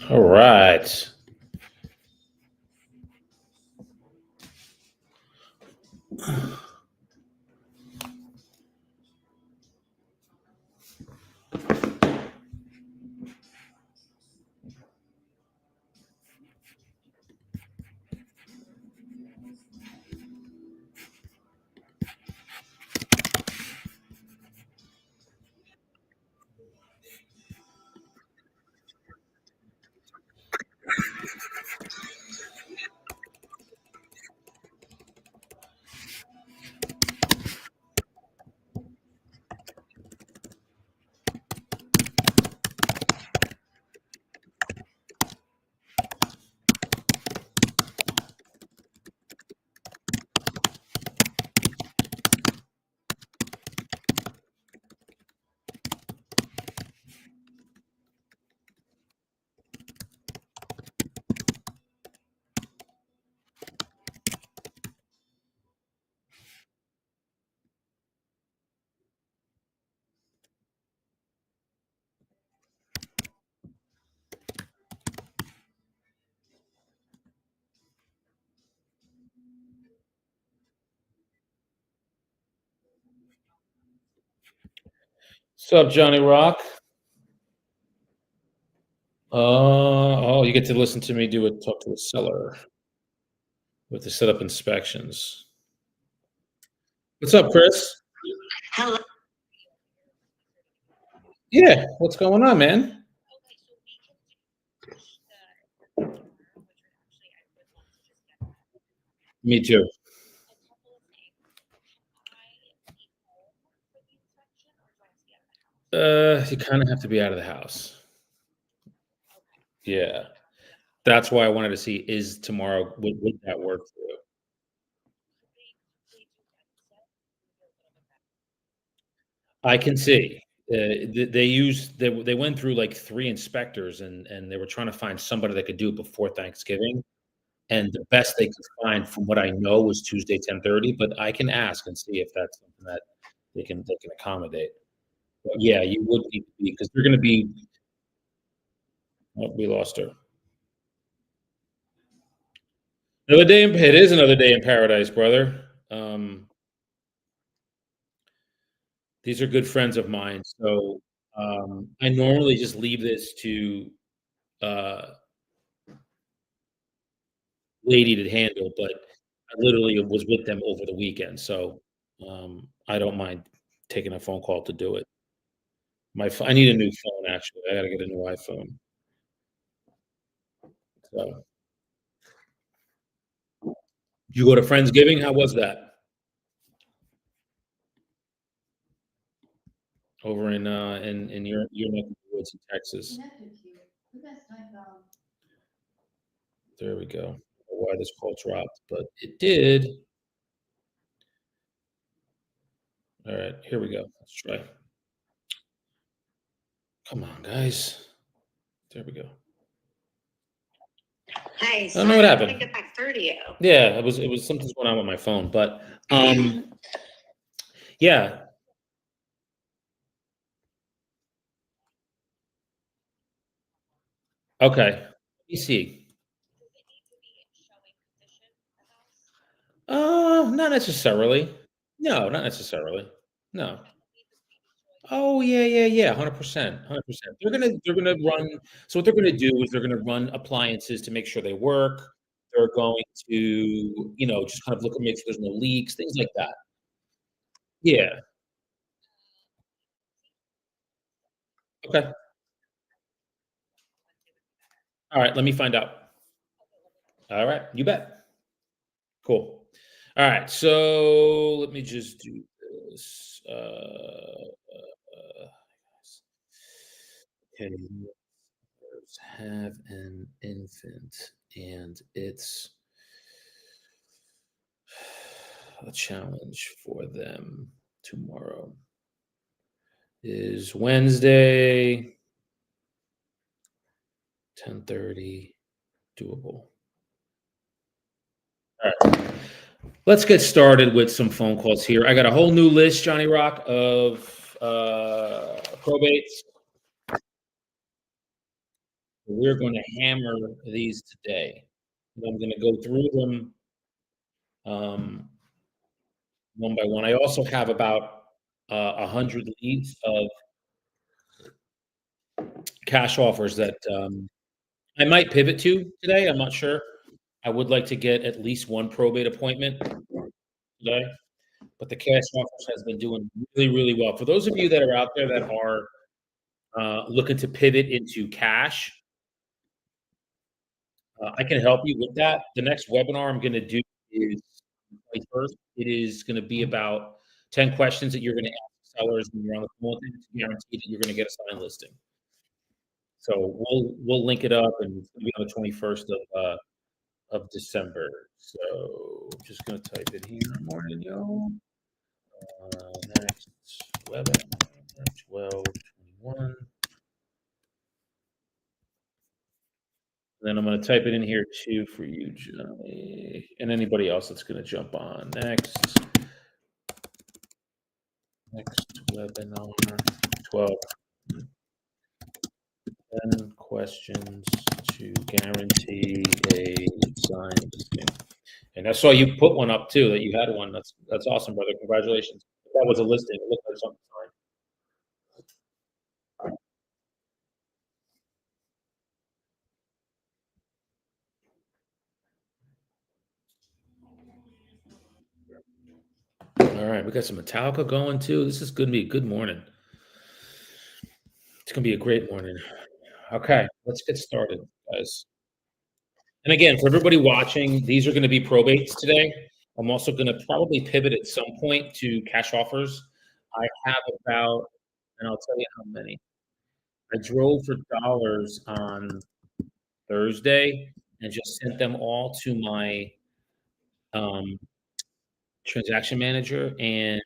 All right. What's up, Johnny Rock? Oh, you get to listen to me talk to a seller with the setup inspections. What's up, Chris? Hello. Yeah, what's going on, man? Me too. You kind of have to be out of the house. Yeah, that's why I wanted to see is tomorrow would that work for you? I can see. They went through like 3 inspectors and they were trying to find somebody that could do it before Thanksgiving, and the best they could find from what I know was Tuesday, 10:30, but I can ask and see if that's something that they can accommodate. But yeah, you would need to be because they're gonna be. Oh, we lost her. It is another day in paradise, brother. These are good friends of mine, so, I normally just leave this to, uh lady to handle, but I literally was with them over the weekend, so, I don't mind taking a phone call to do it. I need a new phone, actually. I gotta get a new iPhone. So, you go to Friendsgiving? How was that? Over in your neck of the woods in Texas. There we go. I don't know why this call dropped, but it did. Alright, here we go. Let's try. Come on, guys. There we go. Hi, I don't know what sorry, I couldn't happened. get back through to you. Yeah, it was something's going on with my phone, but, yeah, okay. Let me see. Not necessarily. No, not necessarily. No. Oh, yeah, yeah, yeah, 100%, 100%. They're gonna run so what they're gonna do is they're gonna run appliances to make sure they work. They're going to, just kind of look and make sure there's no leaks, things like that. Yeah. Okay. Alright, let me find out. Alright, you bet. Cool. Alright, so let me just do this. Okay, have an infant, and it's a challenge for them tomorrow. Is Wednesday, 10:30 doable? All right. Let's get started with some phone calls here. I got a whole new list, Johnny Rock, of probates. We're gonna hammer these today. And I'm gonna go through them, um, one by one. I also have about, 100 leads of cash offers that, I might pivot to today, I'm not sure. I would like to get at least one probate appointment today, but the cash offers has been doing really, really well. For those of you that are out there that are, looking to pivot into cash, I can help you with that. The next webinar I'm gonna do is May 1st. It is gonna be about 10 questions that you're gonna ask sellers when you're on the phone with them to guarantee that you're gonna get a signed listing. So we'll link it up, and it's gonna be on the 21st of December. So just gonna type it here. Morning, yo. Next webinar 12/21. Then I'm gonna type it in here too for you, Johnny, and anybody else that's gonna jump on. Next webinar 12. 10 questions to guarantee a signed listing. And I saw you put one up too, that you had one. That's awesome, brother. Congratulations. That was a listing. It looked like something signed. All right, we got some Metallica going too. This is gonna be a good morning. It's gonna be a great morning. Okay, let's get started, guys. And again, for everybody watching, these are gonna be probates today. I'm also gonna probably pivot at some point to cash offers. I have about, and I'll tell you how many. I drove for dollars on Thursday and just sent them all to my, um, transaction manager, and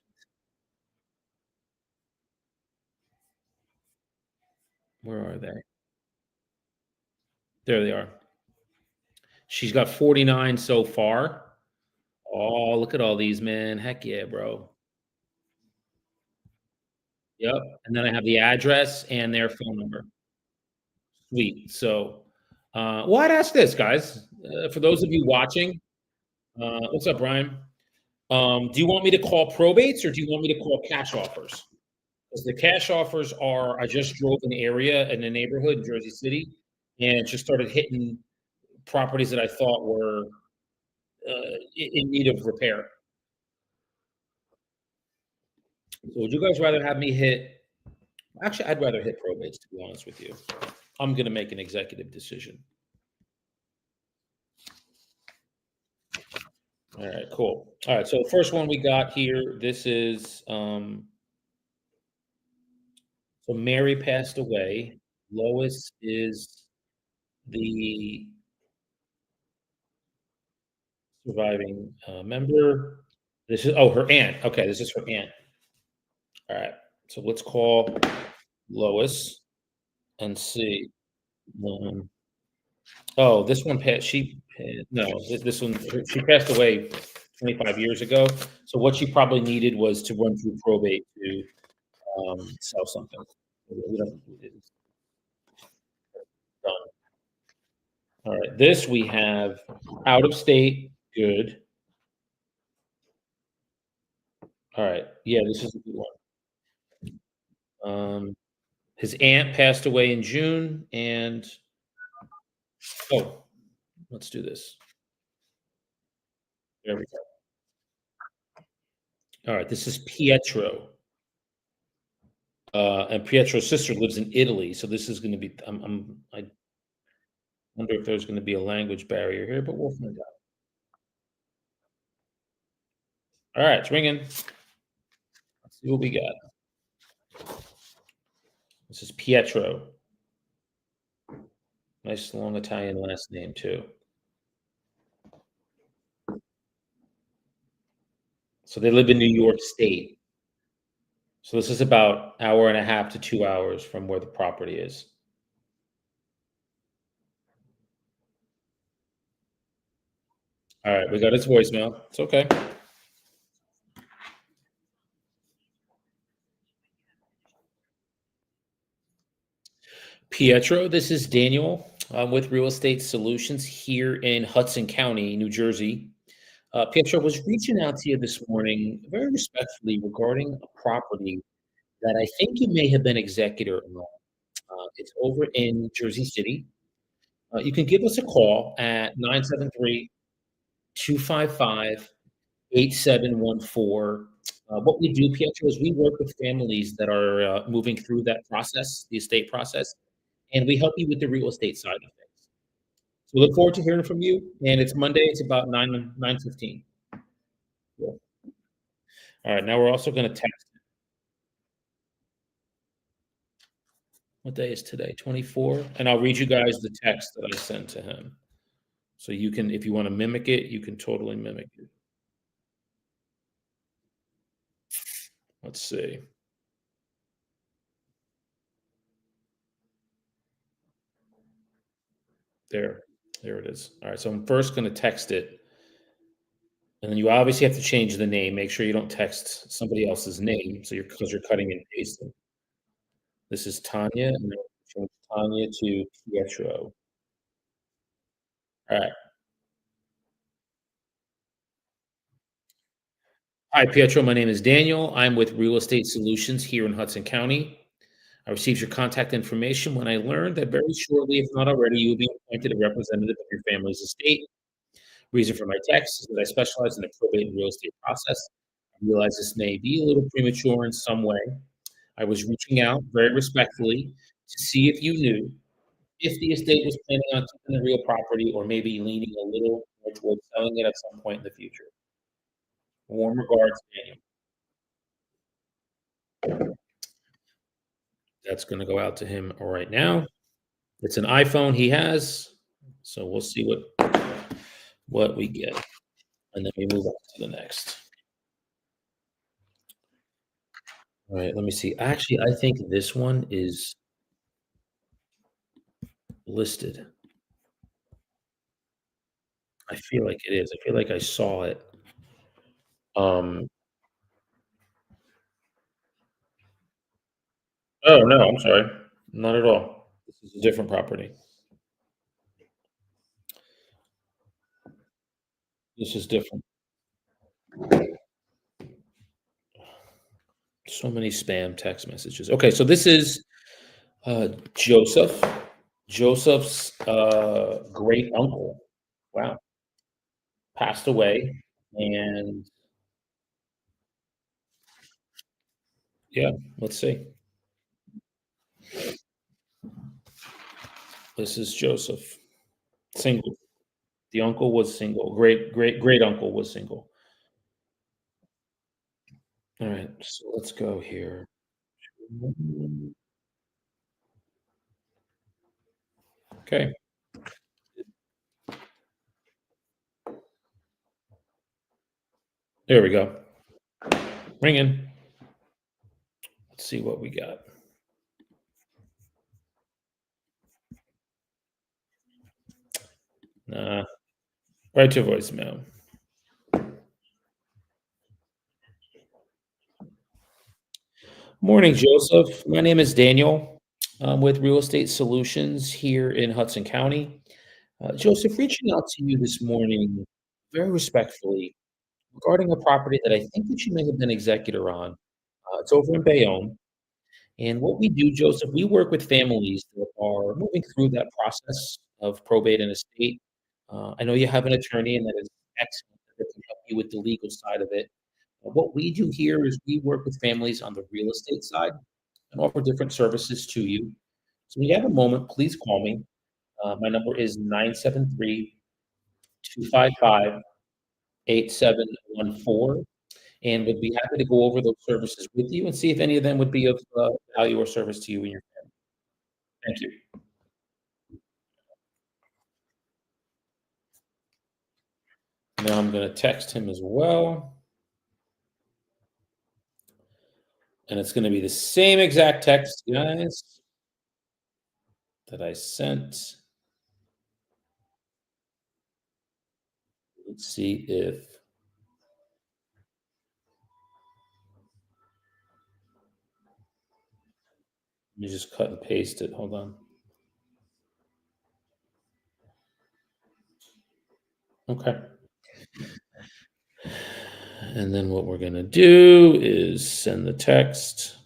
where are they? There they are. She's got 49 so far. Oh, look at all these, man. Heck yeah, bro. Yep, and then I have the address and their phone number. Sweet. So, well, I'd ask this, guys, for those of you watching, what's up, Brian? Do you want me to call probates or do you want me to call cash offers? Because the cash offers are, I just drove an area in a neighborhood in Jersey City and just started hitting properties that I thought were in need of repair. So would you guys rather have me hit? Actually, I'd rather hit probates, to be honest with you. I'm going to make an executive decision. All right, cool. All right, so the first one we got here, this is, so Mary passed away. Lois is the surviving member. This is, oh, her aunt. Okay, this is her aunt. All right, so let's call Lois and see. Um, oh, this one passed. No, this one, she passed away 25 years ago. So what she probably needed was to run through probate to sell something. We don't, it's done. All right, this we have out of state. Good. All right, yeah, this is a good one. His aunt passed away in June, and oh, let's do this. There we go. All right, this is Pietro. And Pietro's sister lives in Italy, so this is going to be. I wonder if there's going to be a language barrier here, but we'll find out. All right, it's ringing. Let's see what we got. This is Pietro. Nice long Italian last name too. So they live in New York State. So this is about hour and a half to 2 hours from where the property is. All right, we got his voicemail. It's okay. Pietro, this is Daniel. with Real Estate Solutions here in Hudson County, New Jersey. Pietro was reaching out to you this morning very respectfully regarding a property that I think you may have been executor on. It's over in Jersey City. You can give us a call at 973-255-8714. What we do, Pietro, is we work with families that are moving through that process, the estate process, and we help you with the real estate side of things. So look forward to hearing from you. And it's Monday. It's about 9:15. Cool. All right. Now we're also going to text. What day is today? 24. And I'll read you guys the text that I sent to him. So you can, if you want to mimic it, you can totally mimic it. Let's see. There. There it is. All right. So I'm first going to text it. And then you obviously have to change the name. Make sure you don't text somebody else's name. So because you're cutting and pasting. This is Tanya. And then change Tanya to Pietro. All right. Hi, Pietro. My name is Daniel. I'm with Real Estate Solutions here in Hudson County. I received your contact information when I learned that very shortly, if not already, you will be appointed a representative of your family's estate. Reason for my text is that I specialize in the probate and real estate process. I realize this may be a little premature in some way. I was reaching out very respectfully to see if you knew if the estate was planning on keeping the real property or maybe leaning a little more towards selling it at some point in the future. Warm regards, Daniel. That's going to go out to him right now. It's an iPhone he has, so we'll see what we get, and then we move on to the next. All right, let me see. Actually, I think this one is listed. I feel like it is. I feel like I saw it. Um, oh no, I'm sorry, not at all. This is a different property. This is different. So many spam text messages. Okay, so this is Joseph. Joseph's great uncle. Wow, passed away, and yeah, let's see. This is Joseph, single. The uncle was single. Great uncle was single. All right, so let's go here. Okay, there we go. Ring in. Let's see what we got. Right to voicemail. Morning, Joseph. My name is Daniel. I'm with Real Estate Solutions here in Hudson County. Joseph, reaching out to you this morning very respectfully regarding a property that I think that you may have been executor on. It's over in Bayonne. And what we do, Joseph, we work with families that are moving through that process of probate and estate. I know you have an attorney, and that is excellent that can help you with the legal side of it. What we do here is we work with families on the real estate side and offer different services to you. So when you have a moment, please call me. My number is 973-255-8714, and would be happy to go over those services with you and see if any of them would be of value or service to you and your family. Thank you. Now I'm going to text him as well, and it's going to be the same exact text, guys, that I sent. Let's see if let me just cut and paste it. Hold on. Okay. And then what we're gonna do is send the text,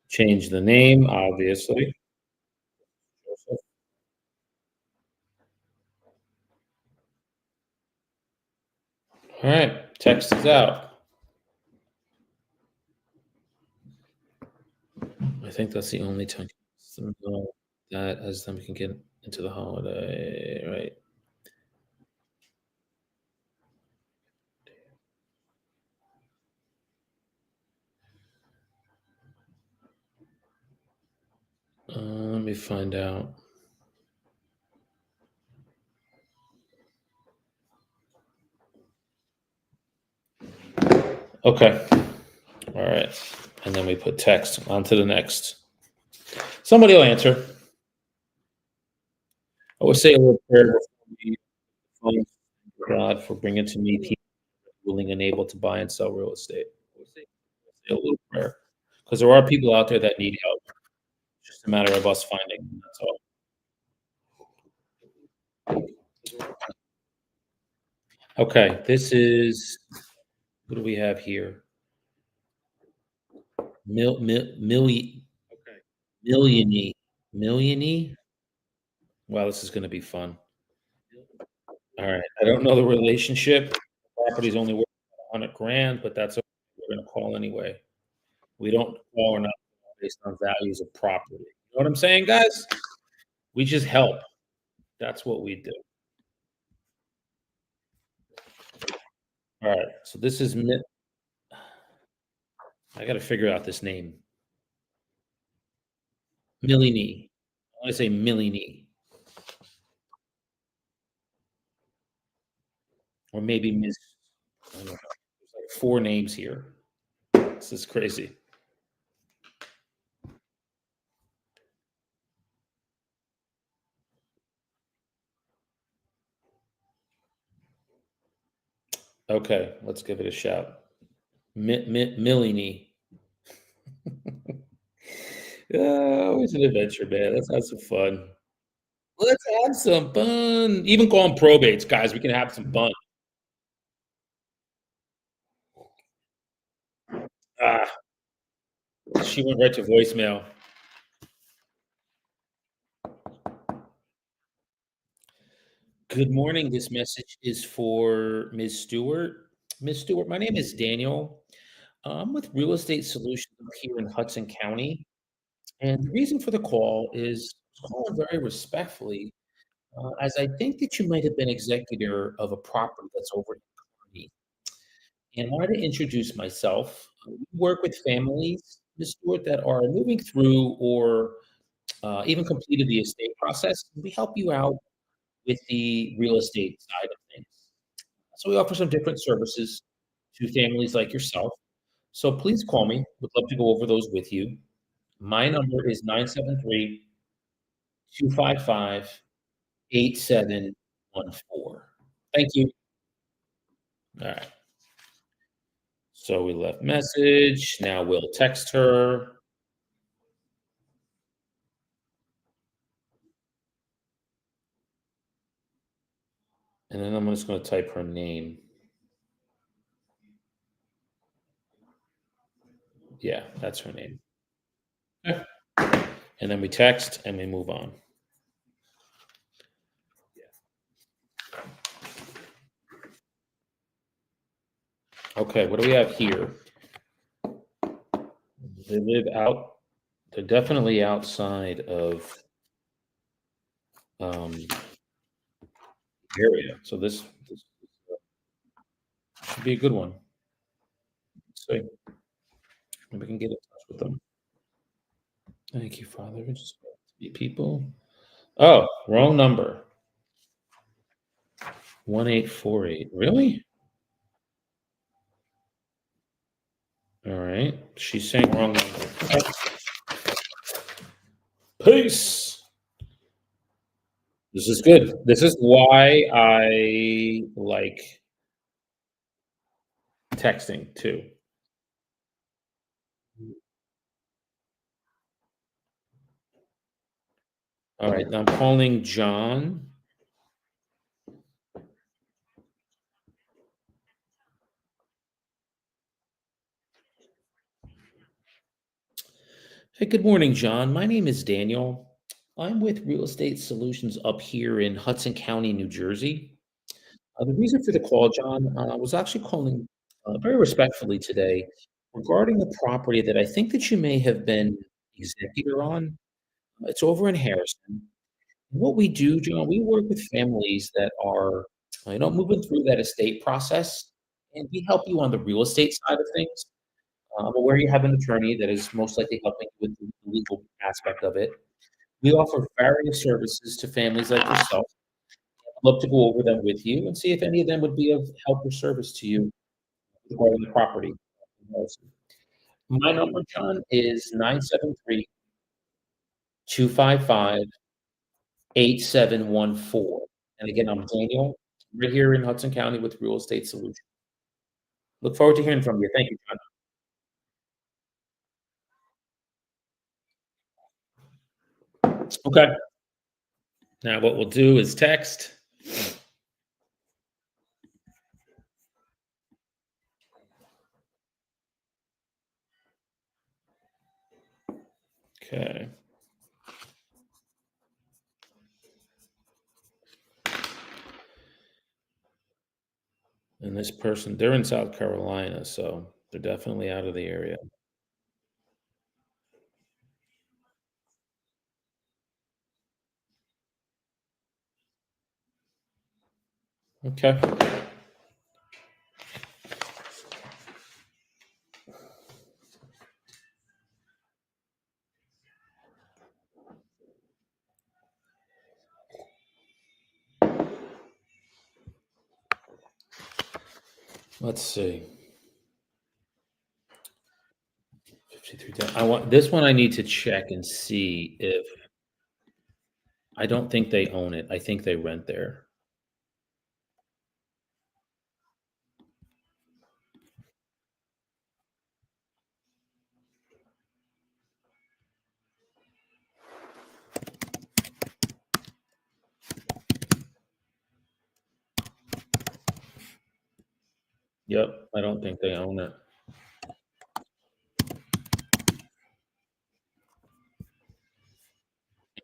change the name, obviously. All right, text is out. I think that's the only time that as then we can get into the holiday, right? Let me find out. Okay. All right. And then we put text on to the next. Somebody will answer. I would say a little prayer before we thank God for bringing to me people willing and able to buy and sell real estate. I would say a little prayer because there are people out there that need help. It's just a matter of us finding them. That's all. Okay. This is what do we have here? Million, millionaire, millionaire. Wow, this is going to be fun. All right. I don't know the relationship. The property's only worth 100 grand, but that's okay. We're going to call anyway. We don't call or not based on values of property. You know what I'm saying, guys? We just help. That's what we do. All right. So this is I got to figure out this name. Millini. I want to say Millini, or maybe Miss. I don't know. There's like four names here. This is crazy. Okay, let's give it a shout. Millini. Yeah, always an adventure, man. Let's have some fun. Let's have some fun. Even call them probates, guys. We can have some fun. Ah, she went right to voicemail. Good morning. This message is for Ms. Stewart. Ms. Stewart, my name is Daniel. I'm with Real Estate Solutions here in Hudson County. And the reason for the call is calling very respectfully, as I think that you might have been executor of a property that's over in Kearney. And I wanted to introduce myself. We work with families, Ms. Stewart, that are moving through or even completed the estate process. We help you out with the real estate side of things. So we offer some different services to families like yourself. So please call me. Would love to go over those with you. My number is 973-255-8714. Thank you. All right. So we left message. Now we'll text her. And then I'm just going to type her name. Yeah, that's her name. Okay. And then we text and we move on. Okay, what do we have here? They live out, they're definitely outside of area. So this should be a good one. So maybe we can get in touch with them. Thank you, Father. Just be people. Oh, wrong number. 1848. Really? All right. She's saying wrong number. Okay. Peace. This is good. This is why I like texting too. All right. Now I'm calling John. Hey, good morning, John. My name is Daniel. I'm with Real Estate Solutions up here in Hudson County, New Jersey. The reason for the call, John, I was actually calling very respectfully today regarding a property that I think that you may have been executor on. It's over in Harrison. What we do, John, we work with families that are, moving through that estate process, and we help you on the real estate side of things. I'm aware you have an attorney that is most likely helping with the legal aspect of it. We offer various services to families like yourself. I'd love to go over them with you and see if any of them would be of help or service to you regarding the property. My number, John, is 973-255-8714. And again, I'm Daniel, right here in Hudson County with Real Estate Solutions. Look forward to hearing from you. Thank you, John. Okay. Now, what we'll do is text. Okay. And this person, they're in South Carolina, so they're definitely out of the area. Okay. Let's see. 53. I want this one I need to check and see if I don't think they own it. I think they rent there. Yep, I don't think they own it.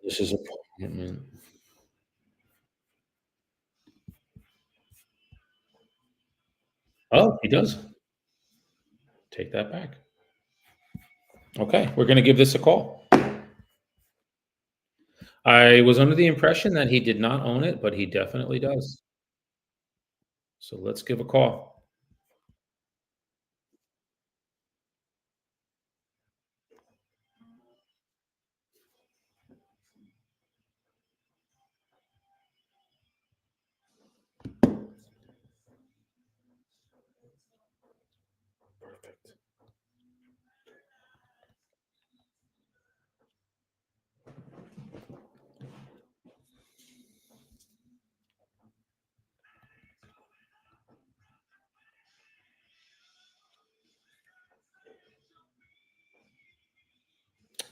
This is apartment. Oh, he does. Take that back. Okay, we're gonna give this a call. I was under the impression that he did not own it, but he definitely does. So let's give a call. Perfect.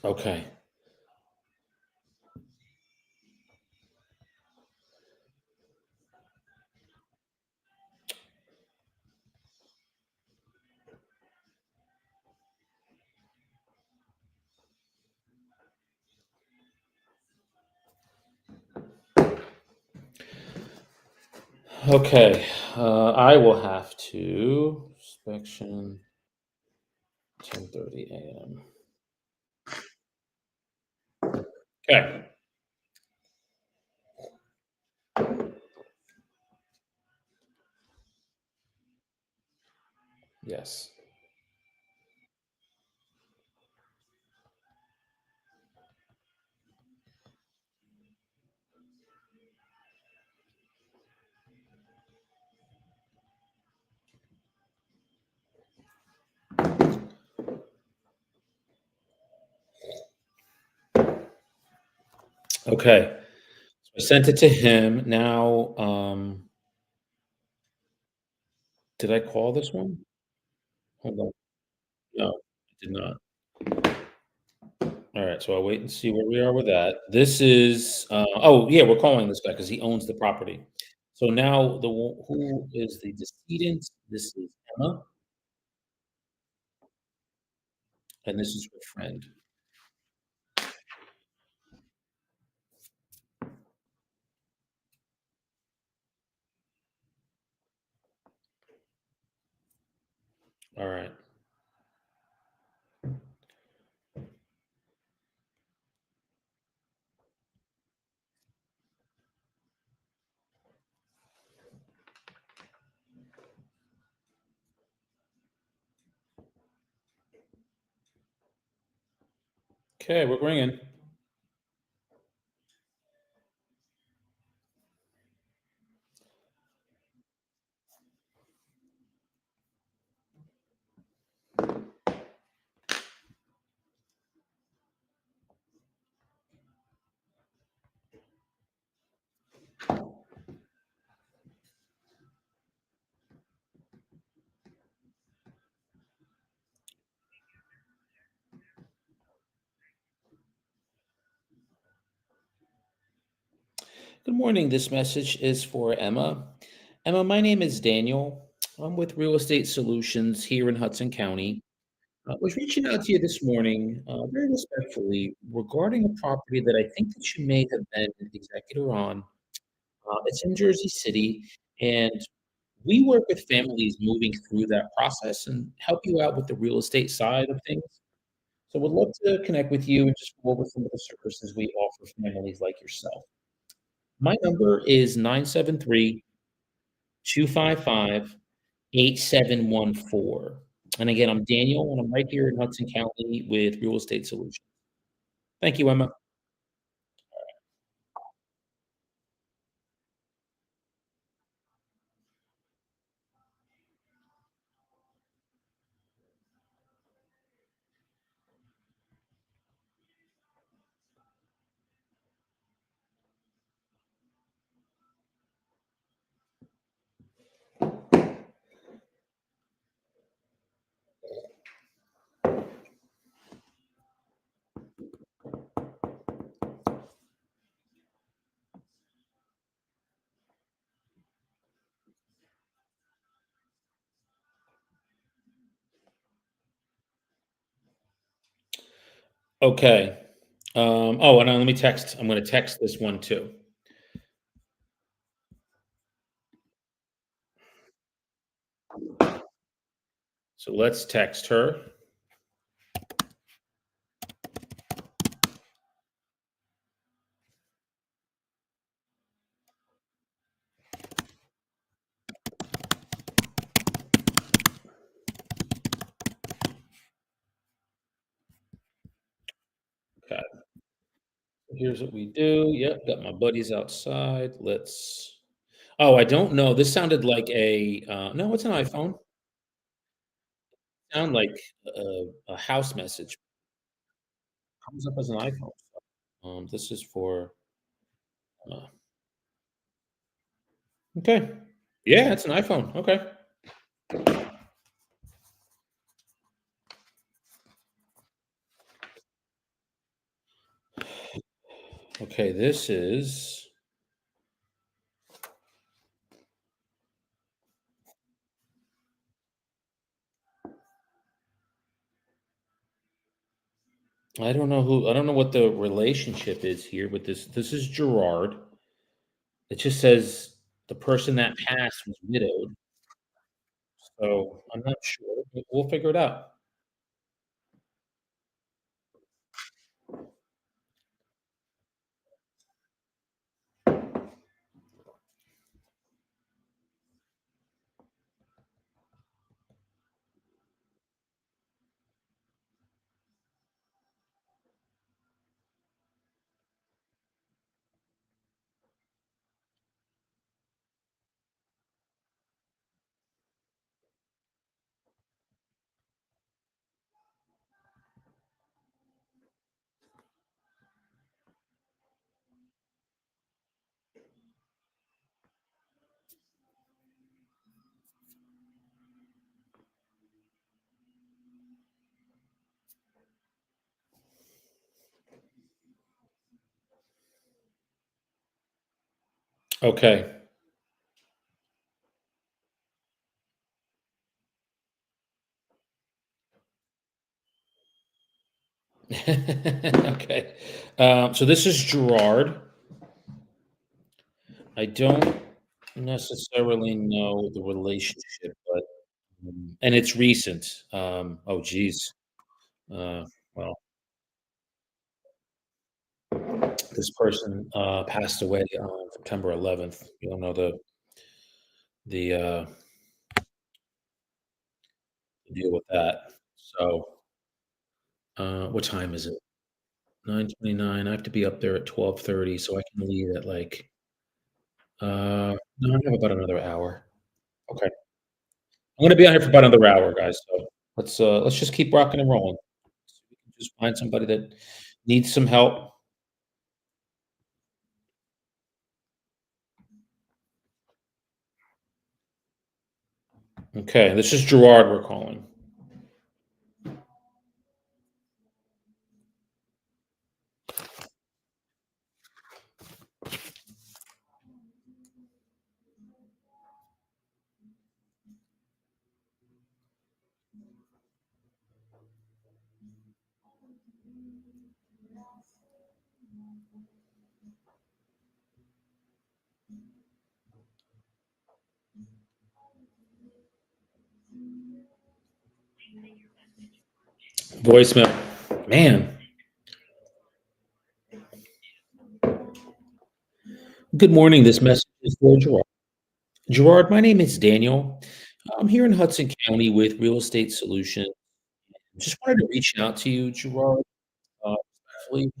Okay. Okay. I will have to inspection 10:30 a.m. Okay. Yes. Okay. I sent it to him. Now, did I call this one? Hold on. No, I did not. All right, so I'll wait and see where we are with that. This is, oh, yeah, we're calling this guy because he owns the property. So now who is the decedent? This is Emma, and this is her friend. All right. Okay, we're ringing. Good morning. This message is for Emma. Emma, my name is Daniel. I'm with Real Estate Solutions here in Hudson County. I was reaching out to you this morning, very respectfully, regarding a property that I think that you may have been the executor on. It's in Jersey City, and we work with families moving through that process and help you out with the real estate side of things. So, would love to connect with you and just go over some of the services we offer families like yourself. My number is 973-255-8714. And again, I'm Daniel, and I'm right here in Hudson County with Real Estate Solutions. Thank you, Emma. Okay. Oh, and let me text. I'm going to text this one too. So let's text her. Okay. Here's what we do. Yep, got my buddies outside. Let's. Oh, I don't know. This sounded like a. No, it's an iPhone. Sound like a house message comes up as an iPhone. This is for. Uh, okay. Yeah, it's an iPhone. Okay. Okay. This is. I don't know who. I don't know what the relationship is here with this. This is Gerard. It just says the person that passed was widowed. So I'm not sure. But we'll figure it out. Okay. Okay. So this is Gerard. I don't necessarily know the relationship, but and it's recent. Oh, geez. Uh, well, this person passed away on September 11th. You don't know the deal with that. So, what time is it? 9:29. I have to be up there at 12:30, so I can leave at like no, I have about another hour. Okay. I'm gonna be on here for about another hour, guys. So let's just keep rocking and rolling. So we can just find somebody that needs some help. Okay, this is Gerard we're calling. Voicemail. Man, good morning. This message is for Gerard. Gerard, my name is Daniel. I'm here in Hudson County with Real Estate Solutions. Just wanted to reach out to you, Gerard, especially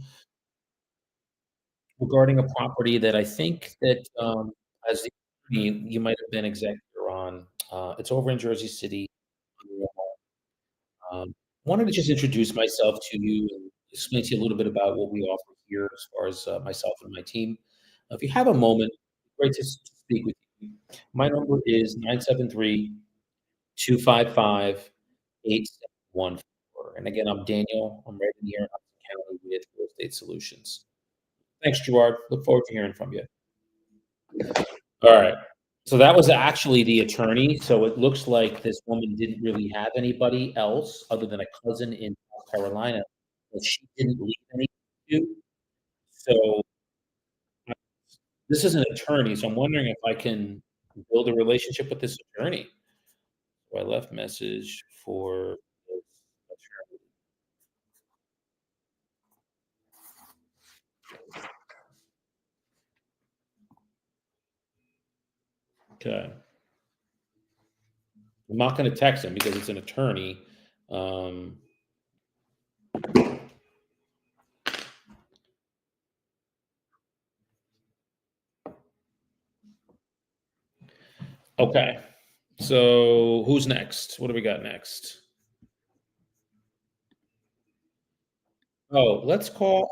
regarding a property that I think that as the you might have been executor on. It's over in Jersey City. Um, Wanted to just introduce myself to you and explain to you a little bit about what we offer here as far as myself and my team. If you have a moment, great to speak with you. My number is 973-255-8714. And again, I'm Daniel. I'm right in here in Hudson County with Real Estate Solutions. Thanks, Gerard. Look forward to hearing from you. All right. So that was actually the attorney. So it looks like this woman didn't really have anybody else other than a cousin in South Carolina that she didn't leave anything to. So this is an attorney. So I'm wondering if I can build a relationship with this attorney. So I left message for this attorney. Okay. I'm not going to text him because it's an attorney. Um, okay. So who's next? What do we got next? Oh, let's call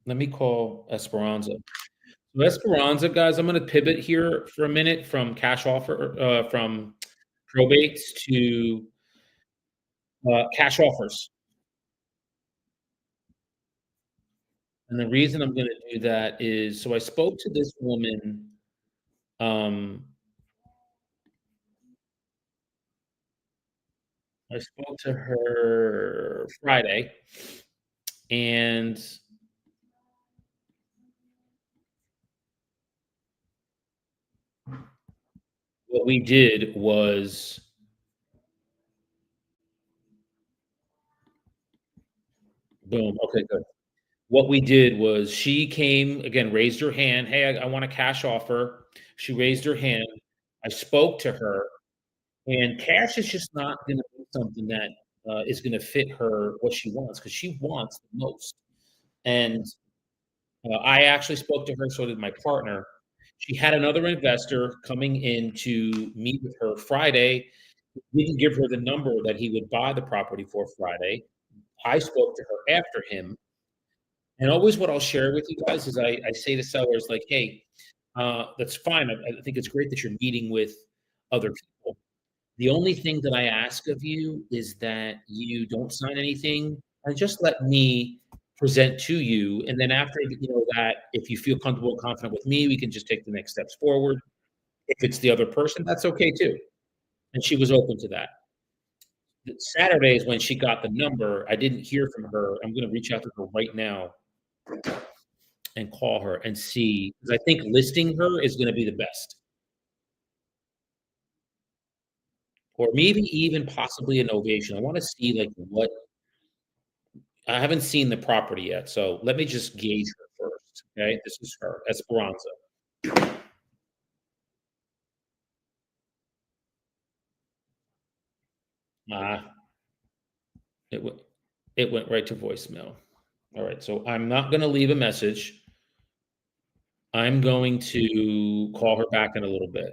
let me call Esperanza. So Esperanza, guys, I'm gonna pivot here for a minute from cash offer from probates to cash offers. And the reason I'm gonna do that is so I spoke to this woman, um, I spoke to her Friday, and what we did was boom, okay, good. What we did was she came again, raised her hand, "Hey, I want a cash offer." She raised her hand. I spoke to her, and cash is just not gonna be something that, is gonna fit her what she wants because she wants the most. And, I actually spoke to her, so did my partner. She had another investor coming in to meet with her Friday. We didn't give her the number that he would buy the property for Friday. I spoke to her after him. And always what I'll share with you guys is I say to sellers like, "Hey, that's fine. I think it's great that you're meeting with other people. The only thing that I ask of you is that you don't sign anything and just let me present to you. And then after, that, if you feel comfortable and confident with me, we can just take the next steps forward. If it's the other person, that's okay too." And she was open to that. Saturday is when she got the number. I didn't hear from her. I'm going to reach out to her right now and call her and see, because I think listing her is gonna be the best. or maybe even possibly a novation. I wanna see, like, what I haven't seen the property yet, so let me just gauge her first, okay? This is her, Esperanza. Ah, it went it went right to voicemail. Alright, so I'm not gonna leave a message. I'm going to call her back in a little bit,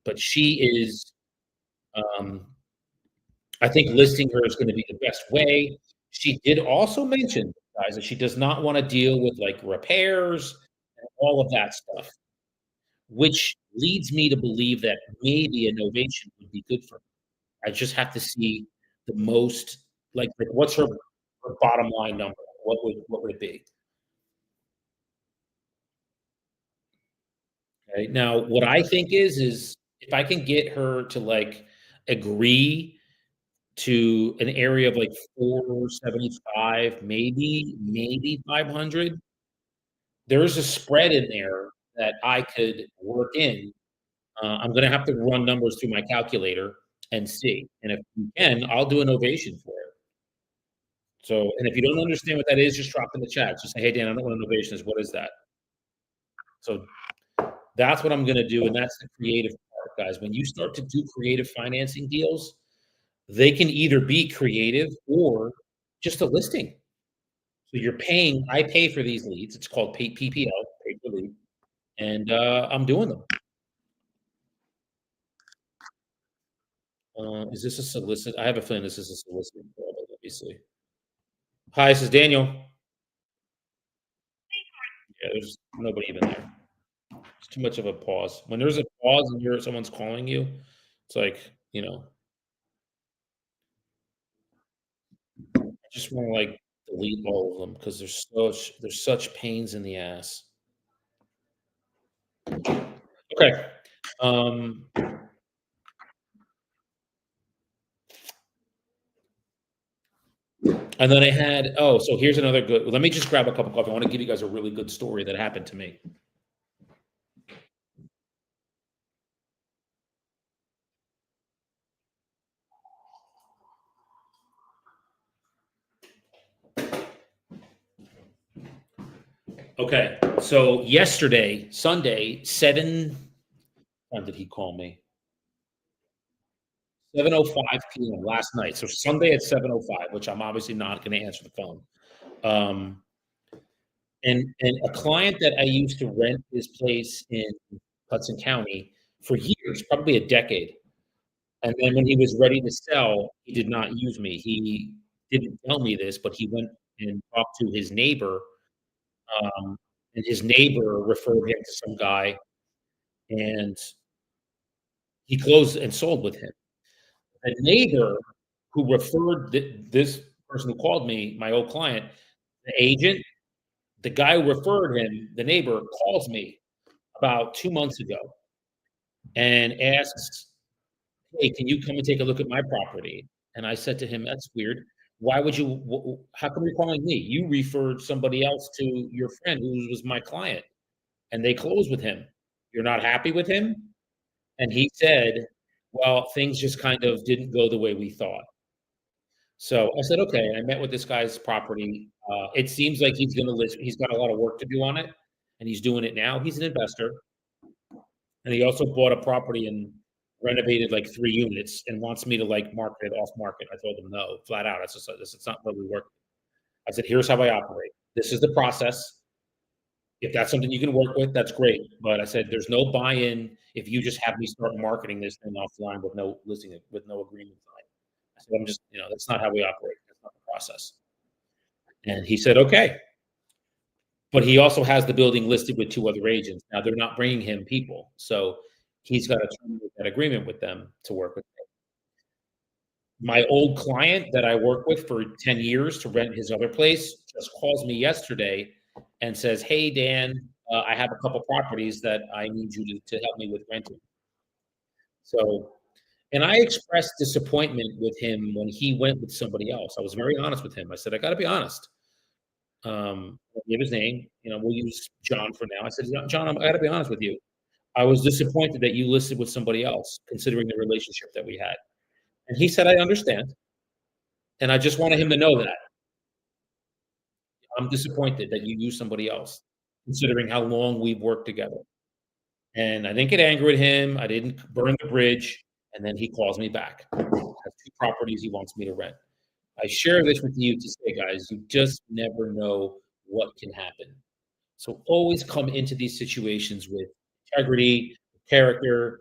but she is, um I think listing her is gonna be the best way. She did also mention, guys, that she does not wanna deal with, like, repairs and all of that stuff, which leads me to believe that maybe a novation would be good for her. I just have to see the most like, what's her bottom line number? What would it be? Okay, now what I think is if I can get her to, like, agree to an area of, like, 475, maybe 500, there's a spread in there that I could work in. I'm gonna have to run numbers through my calculator and see, and if we can, I'll do an ovation for it. So and if you don't understand what that is, just drop in the chat. Just say, "Hey, Dan, I don't know what an ovation is. What is that?" So that's what I'm gonna do, and that's the creative part, guys. When you start to do creative financing deals, they can either be creative or just a listing. So you're paying I pay for these leads. It's called PPL, pay per lead, and, I'm doing them. Is this a solicit I have a feeling this is a soliciting call, but let me see. Hi, this is Daniel. Yeah, there's nobody even there. It's too much of a pause. When there's a pause and someone's calling you, it's like, I just wanna, like, delete all of them because there's such pains in the ass. Okay, um, and then I had so here's another good let me just grab a cup of coffee. I wanna give you guys a really good story that happened to me. Okay, so yesterday, Sunday, 7 when did he call me? 7:05 PM last night. So Sunday at 7:05, which I'm obviously not gonna answer the phone. Um, and a client that I used to rent his place in Hudson County for years, probably a decade, and then when he was ready to sell, he did not use me. He didn't tell me this, but he went and talked to his neighbor, and his neighbor referred him to some guy, and he closed and sold with him. The neighbor who referred this person who called me, my old client, the agent, the guy who referred him, the neighbor calls me about 2 months ago and asks, "Hey, can you come and take a look at my property?" And I said to him, "That's weird. Why would you how come you're calling me? You referred somebody else to your friend who was my client, and they closed with him. You're not happy with him?" And he said, "Well, things just kind of didn't go the way we thought." So I said, "Okay." And I met with this guy's property. It seems like he's got a lot of work to do on it, and he's doing it now. He's an investor, and he also bought a property and renovated like 3 units and wants me to, like, market it off market. I told him, "No, flat out. This is not where we work." I said, "Here's how I operate. This is the process. If that's something you can work with, that's great. But I said, there's no buy-in if you just have me start marketing this thing offline with no listing it, with no agreement signed." I said, I'm just, that's not how we operate. That's not the process. And he said, okay. But he also has the building listed with 2 other agents. Now they're not bringing him people. So he's got to terminate that agreement with them to work with my old client that I worked with for 10 years to rent his other place just calls me yesterday and says, "Hey, Dan, I have a couple properties that I need you to help me with renting." So, and I expressed disappointment with him when he went with somebody else. I was very honest with him. I said, "I got to be honest." I gave his name. We'll use John for now. I said, "John, I got to be honest with you. I was disappointed that you listed with somebody else, considering the relationship that we had." And he said, "I understand." And I just wanted him to know that. I'm disappointed that you used somebody else, considering how long we've worked together. And I didn't get angry with him, I didn't burn the bridge, and then he calls me back. Has 2 properties he wants me to rent. I share this with you to say, guys, you just never know what can happen. So always come into these situations with integrity, character,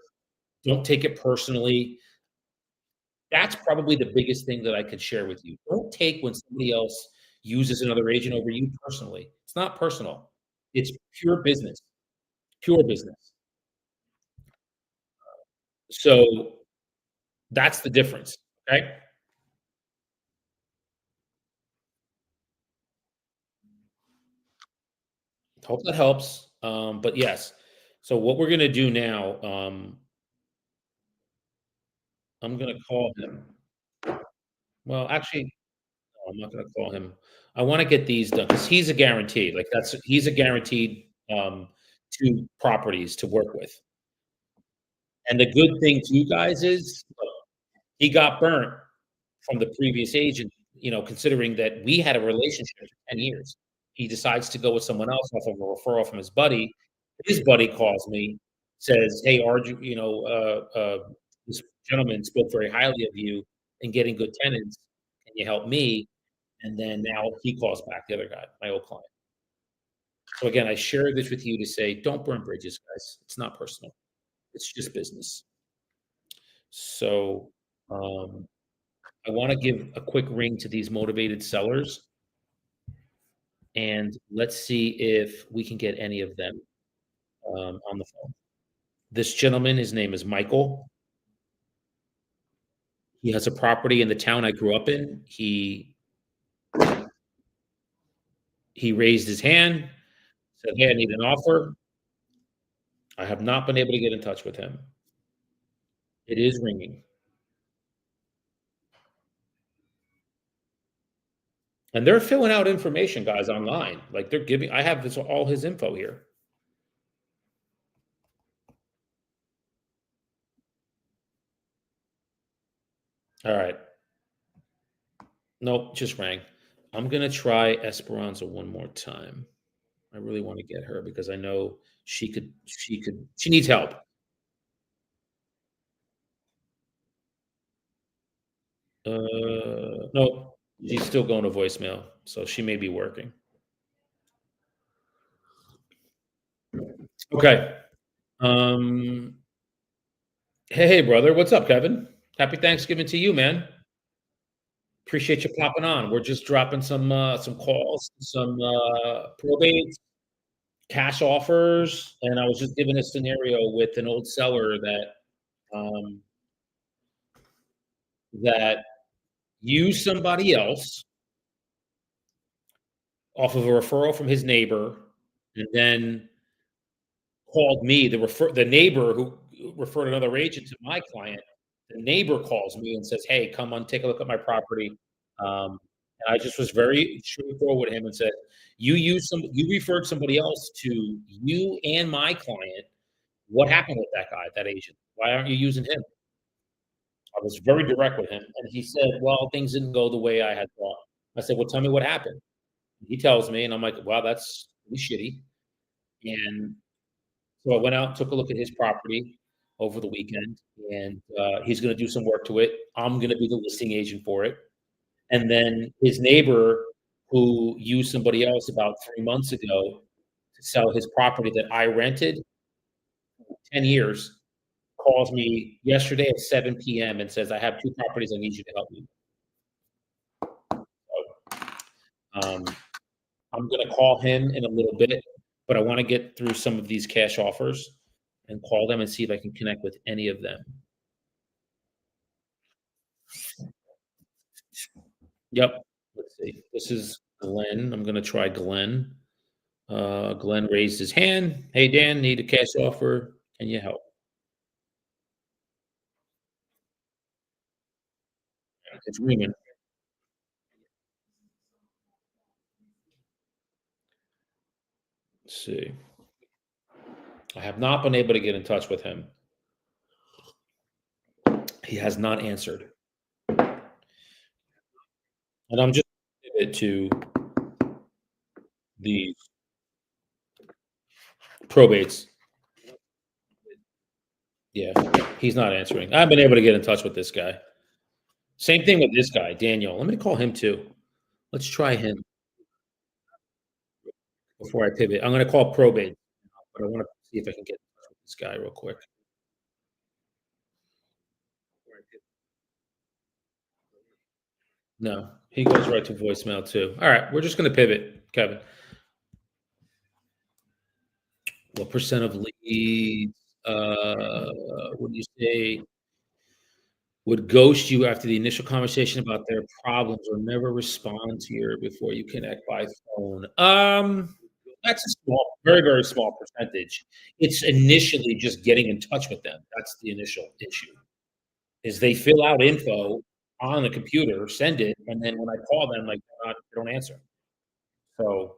don't take it personally. That's probably the biggest thing that I could share with you. Don't take when somebody else uses another agent over you personally. It's not personal. It's pure business, pure business. So that's the difference, okay? Hope that helps. But yes. So what we're gonna do now, I'm gonna call him. Well, actually, no, I'm not gonna call him. I wanna get these done because he's a guarantee. Like he's a guaranteed 2 properties to work with. And the good thing to you guys is he got burnt from the previous agent, considering that we had a relationship for 10 years. He decides to go with someone else off of a referral from his buddy. His buddy calls me, says, "Hey, Arju, this gentleman spoke very highly of you and getting good tenants. Can you help me?" And then now he calls back the other guy, my old client. So again, I share this with you to say, don't burn bridges, guys. It's not personal. It's just business. So, um, I wanna give a quick ring to these motivated sellers, and let's see if we can get any of them, on the phone. This gentleman, his name is Michael. He has a property in the town I grew up in. He raised his hand, said, "Hey, I need an offer." I have not been able to get in touch with him. It is ringing, and they're filling out information, guys, online. Like, I have this all his info here. Alright. Nope, just rang. I'm gonna try Esperanza one more time. I really wanna get her because I know she needs help. No, she's still going to voicemail, so she may be working. Okay. Um, hey, brother, what's up, Kevin? Happy Thanksgiving to you, man. Appreciate you popping on. We're just dropping some calls, some probates, cash offers, and I was just giving a scenario with an old seller um, that used somebody else off of a referral from his neighbor, and then called me, the neighbor who referred another agent to my client, the neighbor calls me and says, "Hey, come on, take a look at my property." And I just was very straightforward with him and said, you referred somebody else to you and my client. What happened with that guy, that agent? Why aren't you using him?" I was very direct with him, and he said, "Well, things didn't go the way I had thought." I said, "Well, tell me what happened." He tells me, and I'm like, "Wow, that's really shitty." And so I went out and took a look at his property over the weekend, and he's gonna do some work to it. I'm gonna be the listing agent for it. And then his neighbor, who used somebody else about 3 months ago to sell his property that I rented 10 years, calls me yesterday at 7 PM and says, "I have 2 properties, I need you to help me." Um, I'm gonna call him in a little bit, but I wanna get through some of these cash offers and call them and see if I can connect with any of them. Yep. Let's see. This is Glenn. I'm gonna try Glenn. Glenn raised his hand. "Hey, Dan, need a cash offer. Can you help?" It's ringing. Let's see. I have not been able to get in touch with him. He has not answered. And I'm just it to the probates. Yeah, he's not answering. I've been able to get in touch with this guy. Same thing with this guy, Daniel. Let me call him too. Let's try him before I pivot. I'm gonna call probate, but I wanna see if I can get in touch with this guy real quick. No, he goes right to voicemail too. All right, we're just gonna pivot, Kevin. What percent of leads, would you say would ghost you after the initial conversation about their problems or never respond to you before you connect by phone? That's a small, very, very small percentage. It's initially just getting in touch with them. That's the initial issue. Is they fill out info on the computer, send it, and then when I call them, like, they don't answer. So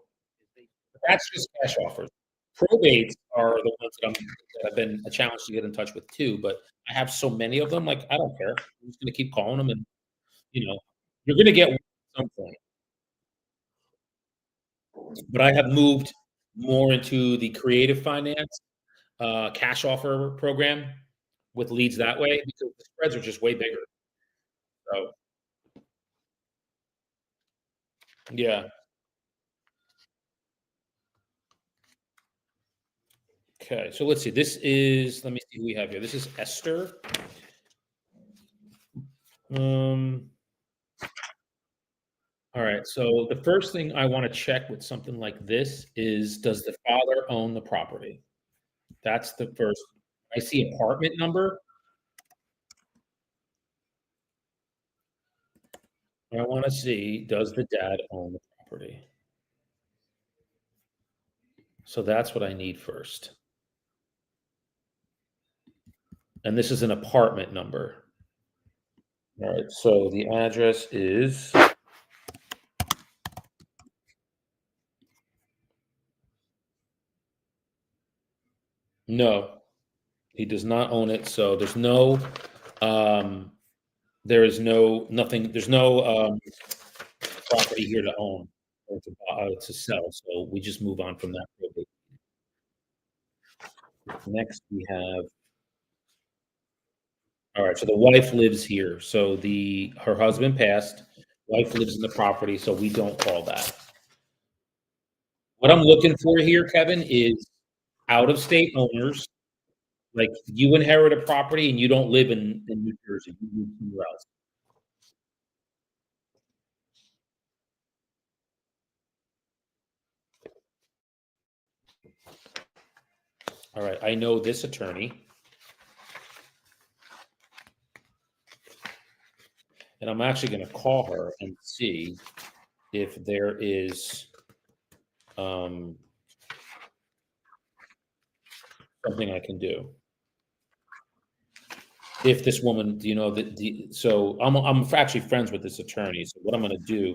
that's just cash offers. Probates are the ones that have been a challenge to get in touch with too, but I have so many of them, like, I don't care. I'm just gonna keep calling them and, you know, you're gonna get one at some point. But I have moved more into the creative finance, cash offer program with leads that way because the spreads are just way bigger. So, yeah. Okay, so let's see. Let me see who we have here. This is Esther. Um, all right. So the first thing I want to check with something like this is, does the father own the property? That's the first. I see apartment number. I want to see, does the dad own the property? So that's what I need first. And this is an apartment number. All right. So the address is no, he does not own it. So um, there is no nothing. There's no property here to own or to sell. So we just move on from that. Next, we have all right. So the wife lives here. So the her husband passed. Wife lives in the property, so we don't call that. What I'm looking for here, Kevin, is out of state owners. Like you inherit a property and you don't live in New Jersey. You live somewhere else. All right. I know this attorney, and I'm actually going to call her and see if there is um, something I can do. If this woman, you know, so I'm actually friends with this attorney. So what I'm going to do,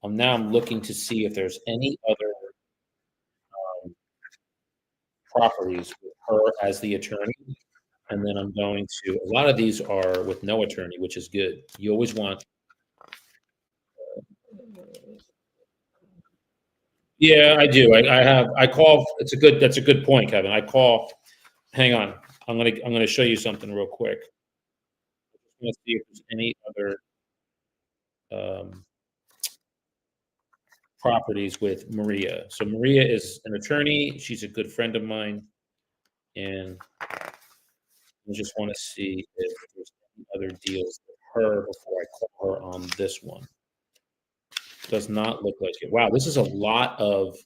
I'm looking to see if there's any other properties with her as the attorney, and then I'm going to. A lot of these are with no attorney, which is good. You always want. Yeah, I do. I have. I call. It's a good. That's a good point, Kevin. I call. Hang on. I'm gonna show you something real quick. Let's see if there's any other um, properties with Maria. So Maria is an attorney. She's a good friend of mine, and I just want to see if there's any other deals with her before I call her on this one. Does not look like it. Wow, this is a lot of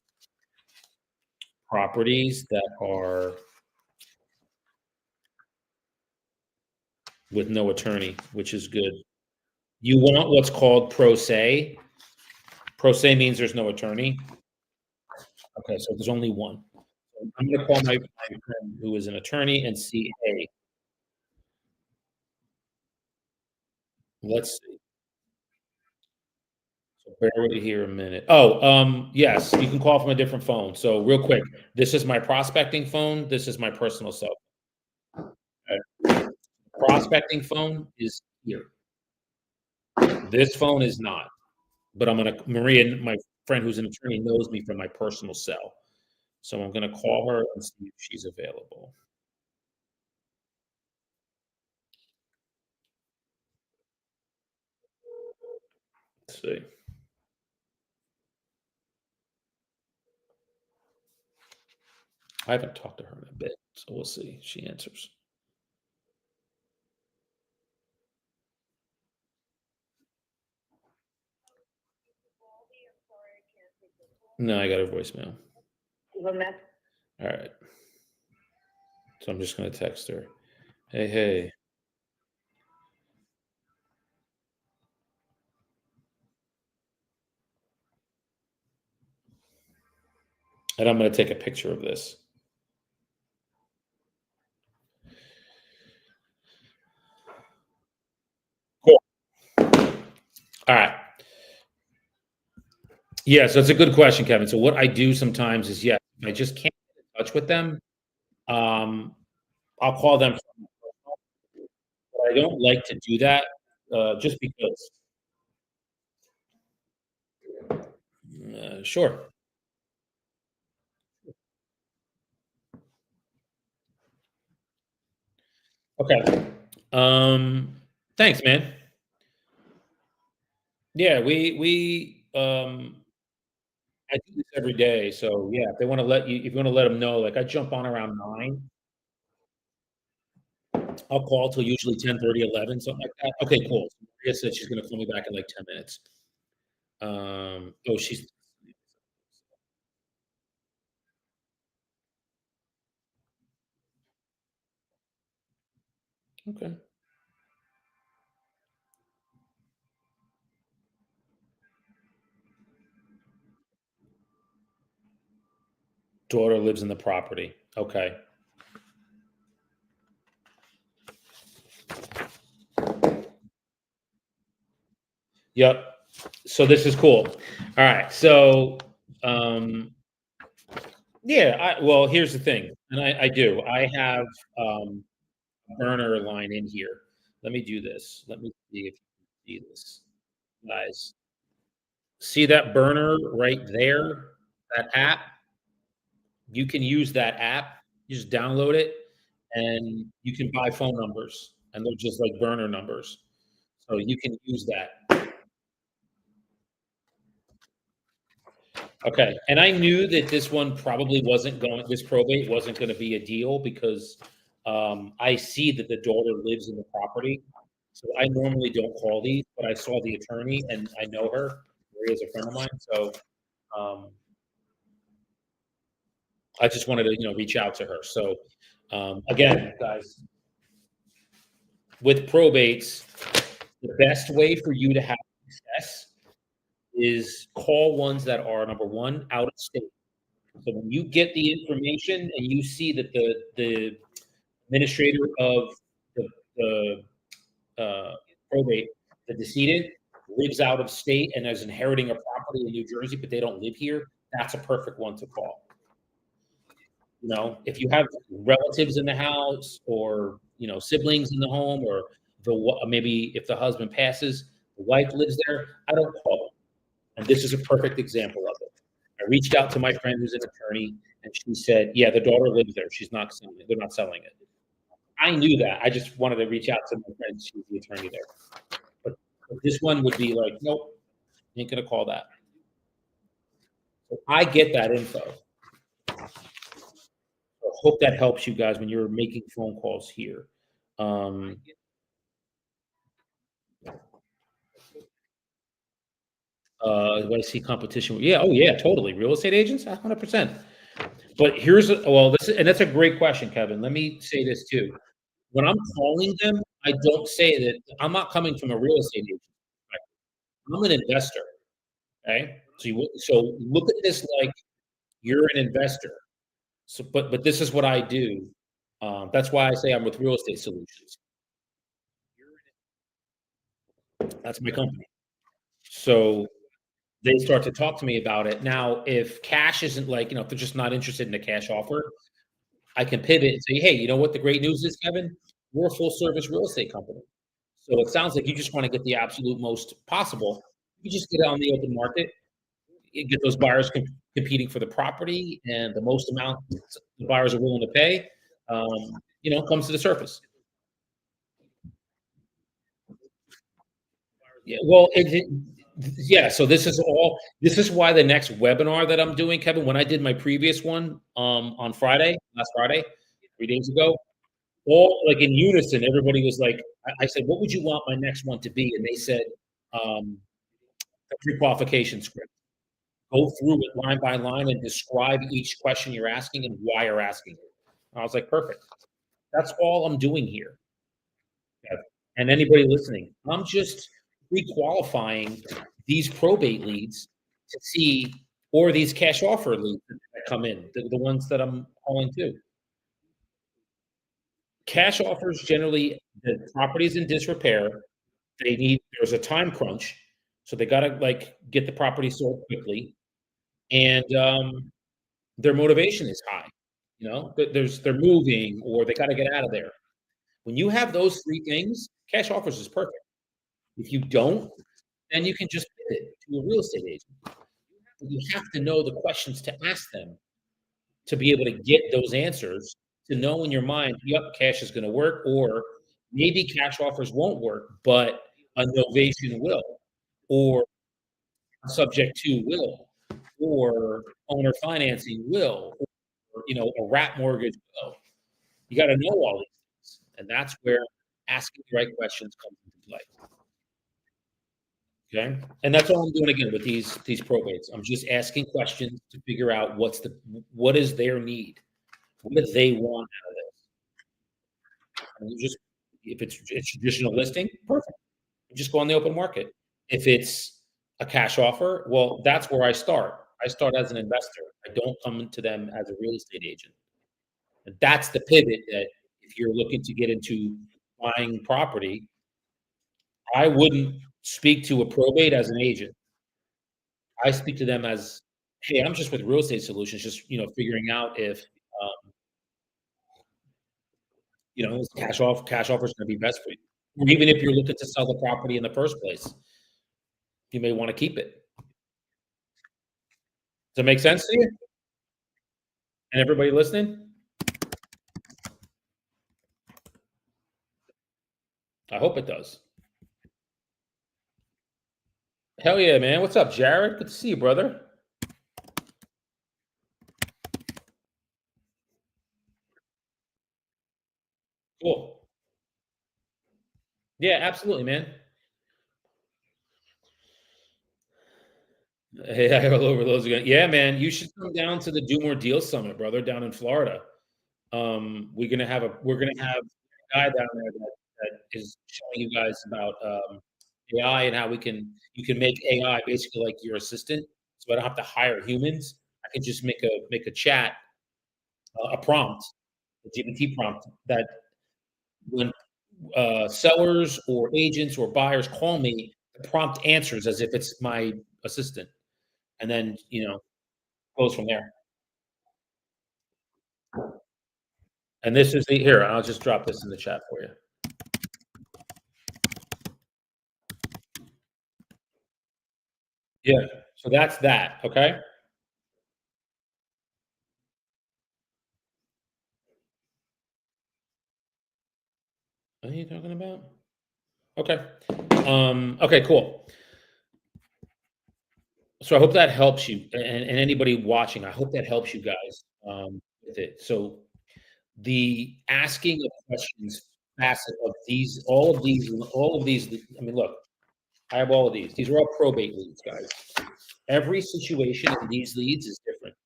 properties that are with no attorney, which is good. You want what's called pro se. Pro se means there's no attorney. Okay, so there's only one. So I'm gonna call my friend who is an attorney and see, hey, let's see. So bear with me here a minute. Oh, yes, you can call from a different phone. So real quick, this is my prospecting phone. This is my personal cell phone. Okay. Prospecting phone is here. This phone is not. but Maria, my friend who's an attorney, knows me from my personal cell. So I'm gonna call her and see if she's available. Let's see. I haven't talked to her in a bit, so we'll see if she answers. No, I got her voicemail. All right. So I'm just gonna text her. Hey, hey. And I'm gonna take a picture of this. Cool. All right. Yeah, so it's a good question, Kevin. So what I do sometimes is, yeah, if I just can't get in touch with them, um, I'll call them. But I don't like to do that, just because. Sure. Okay. Um, Thanks, man. Yeah, I do this every day. So yeah, if they want to if you want to let them know, like I jump on around 9, I'll call till usually 10:30, 11, something like that. Okay, cool. Maria said she's gonna call me back in like 10 minutes. Oh, she's okay. Daughter lives in the property. Okay. Yep. So this is cool. All right. So, um, yeah. Well, here's the thing, and I do. I have a burner line in here. Let me do this. Let me see if you can see this, guys. See that burner right there? That app. You can use that app. You just download it, and you can buy phone numbers, and they're just like burner numbers. So you can use that. Okay, and I knew that this probate wasn't gonna be a deal because, I see that the daughter lives in the property, so I normally don't call these, but I saw the attorney and I know her. Maria's a friend of mine, so, um, I just wanted to, reach out to her. So, again, guys, with probates, the best way for you to have success is call ones that are, number 1, out of state. So when you get the information and you see that the administrator of the probate, the decedent, lives out of state and is inheriting a property in New Jersey, but they don't live here, that's a perfect one to call. If you have relatives in the house or siblings in the home, or maybe if the husband passes, the wife lives there, I don't call them. And this is a perfect example of it. I reached out to my friend who's an attorney, and she said, "Yeah, the daughter lives there. She's not selling it. They're not selling it." I knew that. I just wanted to reach out to my friend. She's the attorney there. But this one would be like, nope, ain't gonna call that. So I get that info. So hope that helps you guys when you're making phone calls here. Um, do I see competition? Yeah. Oh, yeah. Totally. Real estate agents, 100%. But that's a great question, Kevin. Let me say this too. When I'm calling them, I don't say that I'm not coming from a real estate agent perspective. I'm an investor. Okay. So look at this like you're an investor. So, but this is what I do. That's why I say I'm with Real Estate Solutions. That's my company. So they start to talk to me about it. Now, if cash isn't like, if they're just not interested in a cash offer, I can pivot and say, hey, you know what the great news is, Kevin? We're a full service real estate company. So it sounds like you just want to get the absolute most possible. You just get it on the open market, you get those buyers competing for the property, and the most amount the buyers are willing to pay, comes to the surface. Yeah, well, yeah. So this is why the next webinar that I'm doing, Kevin. When I did my previous one on Friday, last Friday, 3 days ago, all like in unison, everybody was like, I said, "What would you want my next one to be?" And they said, um, "A pre-qualification script. Go through it line by line and describe each question you're asking and why you're asking it." And I was like, "Perfect. That's all I'm doing here." Yeah. And anybody listening, I'm just pre-qualifying these probate leads to see, or these cash offer leads that come in, the ones that I'm calling to. Cash offers generally, the property's in disrepair. There's a time crunch, so they gotta, like, get the property sold quickly, and, their motivation is high, they're moving or they gotta get out of there. When you have those 3 things, cash offers is perfect. If you don't, then you can just pivot to a real estate agent. But you have to know the questions to ask them to be able to get those answers, to know in your mind, "Yep, cash is gonna work," or maybe cash offers won't work, but a novation will, or a subject to will, or owner financing will, or, a wrap mortgage will. You gotta know all these things, and that's where asking the right questions comes into play. Okay? And that's all I'm doing again with these probates. I'm just asking questions to figure out what is their need? What do they want out of this? And you just if it's a traditional listing, perfect. You just go on the open market. If it's a cash offer, well, that's where I start. I start as an investor. I don't come to them as a real estate agent. And that's the pivot that if you're looking to get into buying property, I wouldn't speak to a probate as an agent. I speak to them as, "Hey, I'm just with Real Estate Solutions, just, figuring out if, um, this cash offer is gonna be best for you. Or even if you're looking to sell the property in the first place, you may wanna keep it." Does that make sense to you? And everybody listening? I hope it does. Hell yeah, man. What's up, Jared? Good to see you, brother. Cool. Yeah, absolutely, man. Hey, I all over those again. Yeah, man, you should come down to the Do More Deals Summit, brother, down in Florida. We're gonna have a guy down there that is showing you guys about, AI and how you can make AI basically like your assistant, so I don't have to hire humans. I can just make a chat, a prompt, a GPT prompt that when, sellers or agents or buyers call me, the prompt answers as if it's my assistant, and then, goes from there. And this is the here, I'll just drop this in the chat for you. Yeah, so that's that, okay? What are you talking about? Okay. Okay, cool. So I hope that helps you, and anybody watching, I hope that helps you guys, with it. So the asking of questions facet of all of these, I mean, look, I have all of these. These are all probate leads, guys. Every situation in these leads is different.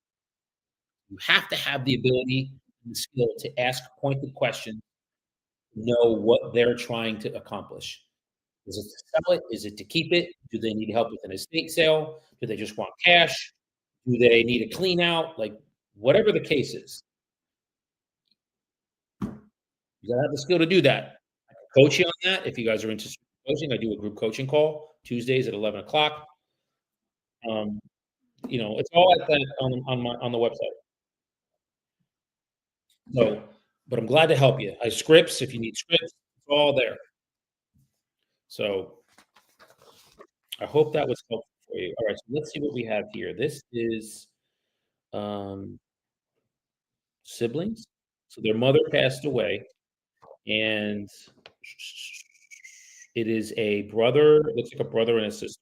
You have to have the ability and the skill to ask pointed questions, know what they're trying to accomplish. Is it to sell it? Is it to keep it? Do they need help with an estate sale? Do they just want cash? Do they need a clean out? Like, whatever the case is, you gotta have the skill to do that. I can coach you on that if you guys are interested in coaching. I do a group coaching call Tuesdays at 11 o'clock. It's all at that on the website. So, but I'm glad to help you. I scripts, if you need scripts, it's all there. So I hope that was helpful for you. Alright, so let's see what we have here. This is, um, siblings. So their mother passed away, and it is a brother, it looks like a brother and a sister.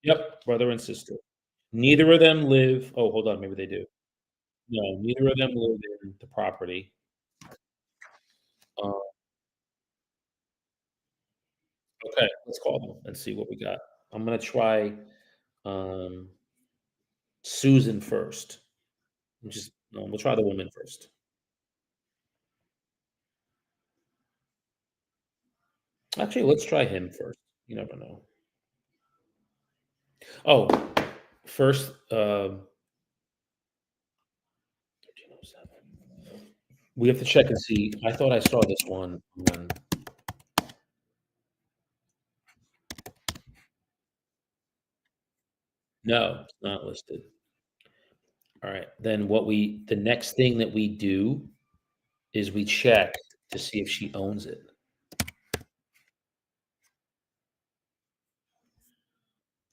Yep, brother and sister. Neither of them live, oh, hold on, maybe they do. No, neither of them live in the property. Uh, okay, let's call them and see what we got. I'm gonna try, um, Susan first. Just no, we'll try the woman first. Actually, let's try him first. You never know. Oh, first, 1307. We have to check and see. I thought I saw this one on, no, it's not listed. Alright, then the next thing that we do is we check to see if she owns it.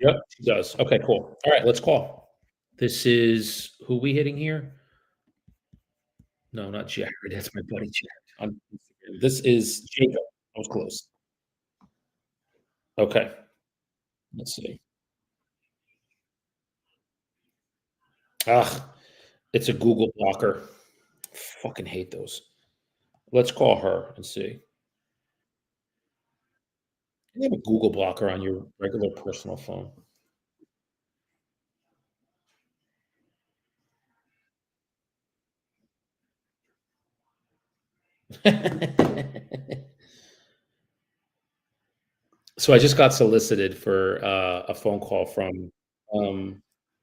Yep, she does. Okay, cool. Alright, let's call. This is who we hitting here? No, not Jared, that's my buddy Jared on Instagram. This is Jacob. I was close. Okay, let's see. Ugh, it's a Google blocker. Fucking hate those. Let's call her and see. You have a Google blocker on your regular personal phone. So I just got solicited for, a phone call from, um,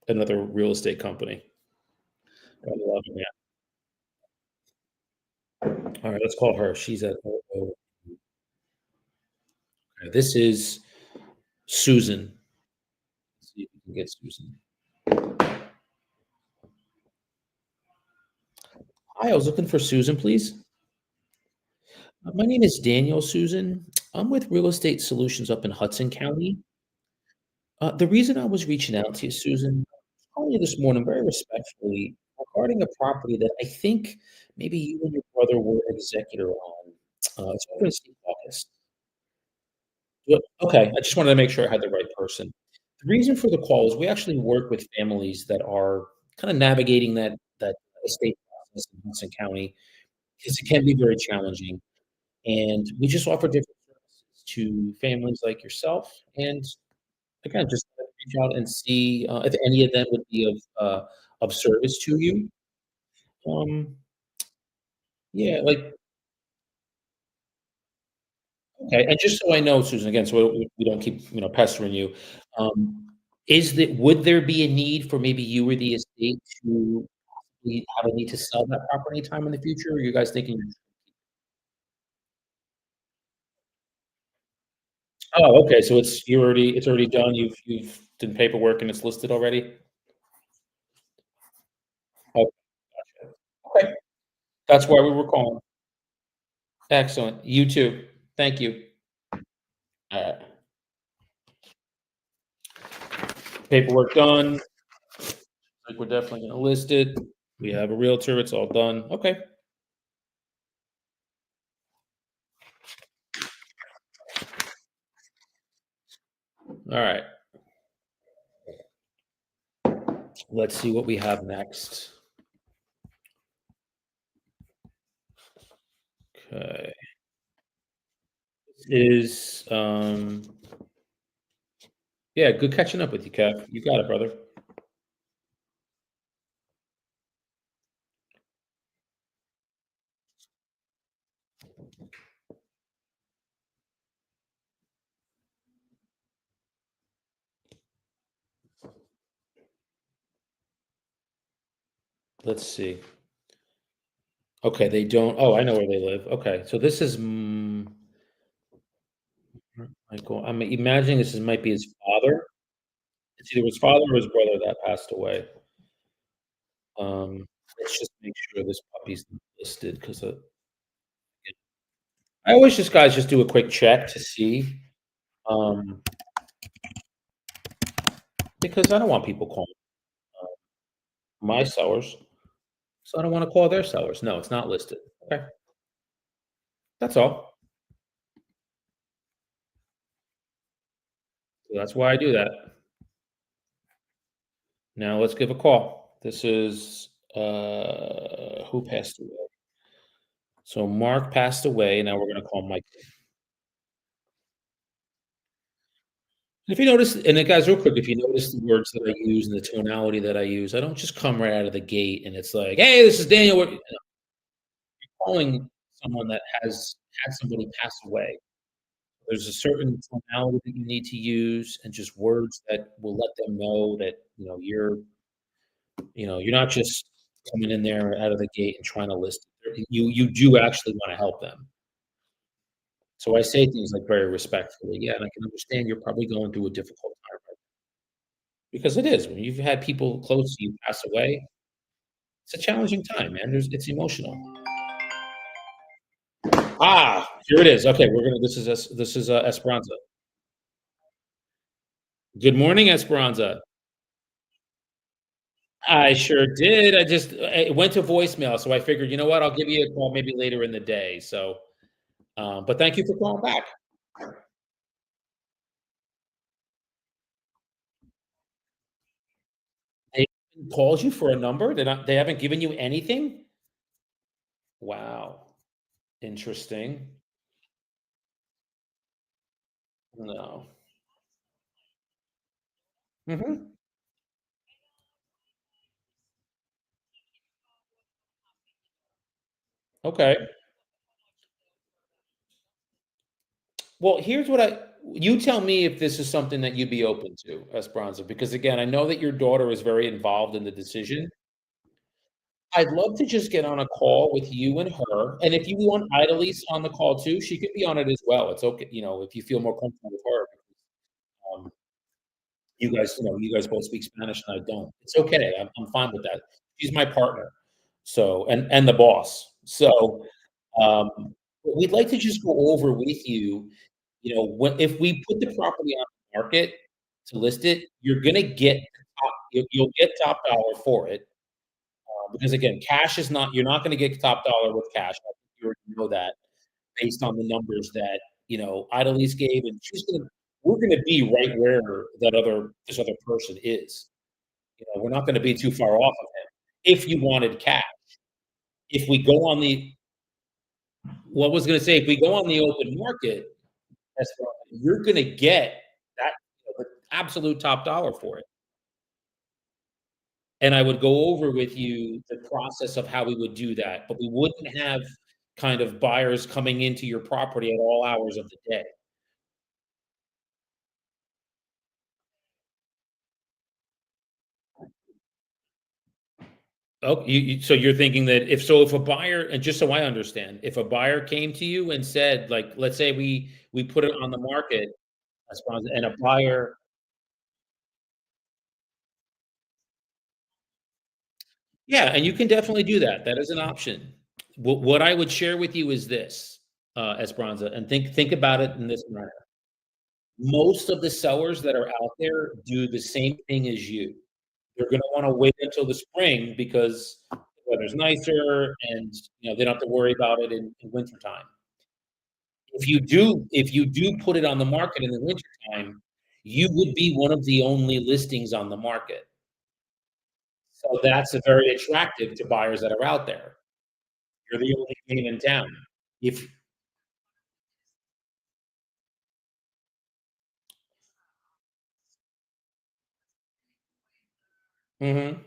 another real estate company. I love it, yeah. Alright, let's call her. She's at this is Susan. Let's see if we can get Susan. Hi, I was looking for Susan, please. My name is Daniel, Susan. I'm with Real Estate Solutions up in Hudson County. The reason I was reaching out to you, Susan, calling you this morning very respectfully regarding a property that I think maybe you and your brother were executor on. It's over in St. August. Yep, okay, I just wanted to make sure I had the right person. The reason for the call is we actually work with families that are kinda navigating that estate process in Hudson County, because it can be very challenging, and we just offer different services to families like yourself, and again, just to reach out and see, if any of them would be of service to you. Yeah, like okay, and just so I know, Susan, again, so we don't keep, pestering you, um, would there be a need for maybe you or the estate to have a need to sell that property anytime in the future, or are you guys thinking oh, okay, so it's already done, you've done paperwork and it's listed already? Oh, gotcha. Okay, that's why we were calling. Excellent, you too. Thank you. Paperwork done, like, we're definitely gonna list it. We have a realtor, it's all done. Okay, alright, let's see what we have next. Okay, yeah, good catching up with you, Kev. You got it, brother. Let's see. Okay, they don't oh, I know where they live. Okay, so this is, Michael, I'm imagining this might be his father. It's either his father or his brother that passed away. Let's just make sure this puppy's listed 'cause, I always just guys just do a quick check to see, um because I don't want people calling my sellers, so I don't wanna call their sellers. No, it's not listed. Okay, that's all. So that's why I do that. Now let's give a call. This is, who passed away? So Mark passed away, now we're gonna call Mike. If you notice and then guys, real quick, if you notice the words that I use and the tonality that I use, I don't just come right out of the gate and it's like, "Hey, this is Daniel." We're calling someone that has had somebody pass away. There's a certain tonality that you need to use and just words that will let them know that, you're not just coming in there out of the gate and trying to list it. You do actually wanna help them. So I say things like very respectfully, "Yeah, and I can understand you're probably going through a difficult time right." Because it is. When you've had people close to you pass away, it's a challenging time, man. It's emotional. Ah, here it is. Okay, we're gonna this is, Esperanza. Good morning, Esperanza. I sure did. It went to voicemail, so I figured, you know what? I'll give you a call maybe later in the day. So, but thank you for calling back. They called you for a number? They haven't given you anything? Wow, interesting. No. Mhm. Okay. Well, here's what I you tell me if this is something that you'd be open to, Esperanza, because again, I know that your daughter is very involved in the decision. I'd love to just get on a call with you and her, and if you want Idalise on the call too, she could be on it as well. It's okay, if you feel more comfortable with her. Um, you guys both speak Spanish and I don't. It's okay. I'm fine with that. She's my partner. So and the boss. So, um, but we'd like to just go over with you, when if we put the property on the market to list it, you're gonna get you'll get top dollar for it, because again, cash is not you're not gonna get top dollar with cash. I think you already know that based on the numbers that, Idalise gave, and we're gonna be right where this other person is. We're not gonna be too far off of him if you wanted cash. If we go on the Well, I was gonna say, if we go on the open market, that's fine, you're gonna get that, the absolute top dollar for it. And I would go over with you the process of how we would do that, but we wouldn't have kind of buyers coming into your property at all hours of the day. Oh, so you're thinking that if a buyer and just so I understand, if a buyer came to you and said, like, let's say we put it on the market, I suppose, and a buyer. Yeah, and you can definitely do that. That is an option. What I would share with you is this, Esperanza, and think about it in this manner. Most of the sellers that are out there do the same thing as you. They're gonna wanna wait until the spring because the weather's nicer and, they don't have to worry about it in wintertime. If you do put it on the market in the wintertime, you would be one of the only listings on the market. So that's a very attractive to buyers that are out there. You're the only game in town. If Mhm.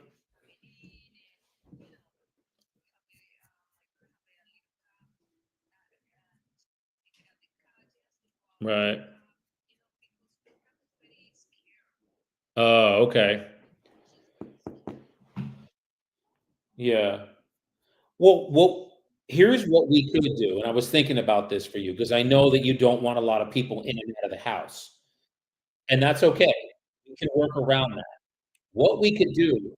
Right. Oh, okay. Yeah. Here's what we could do, and I was thinking about this for you because I know that you don't want a lot of people in and out of the house, and that's okay. We can work around that. What we could do.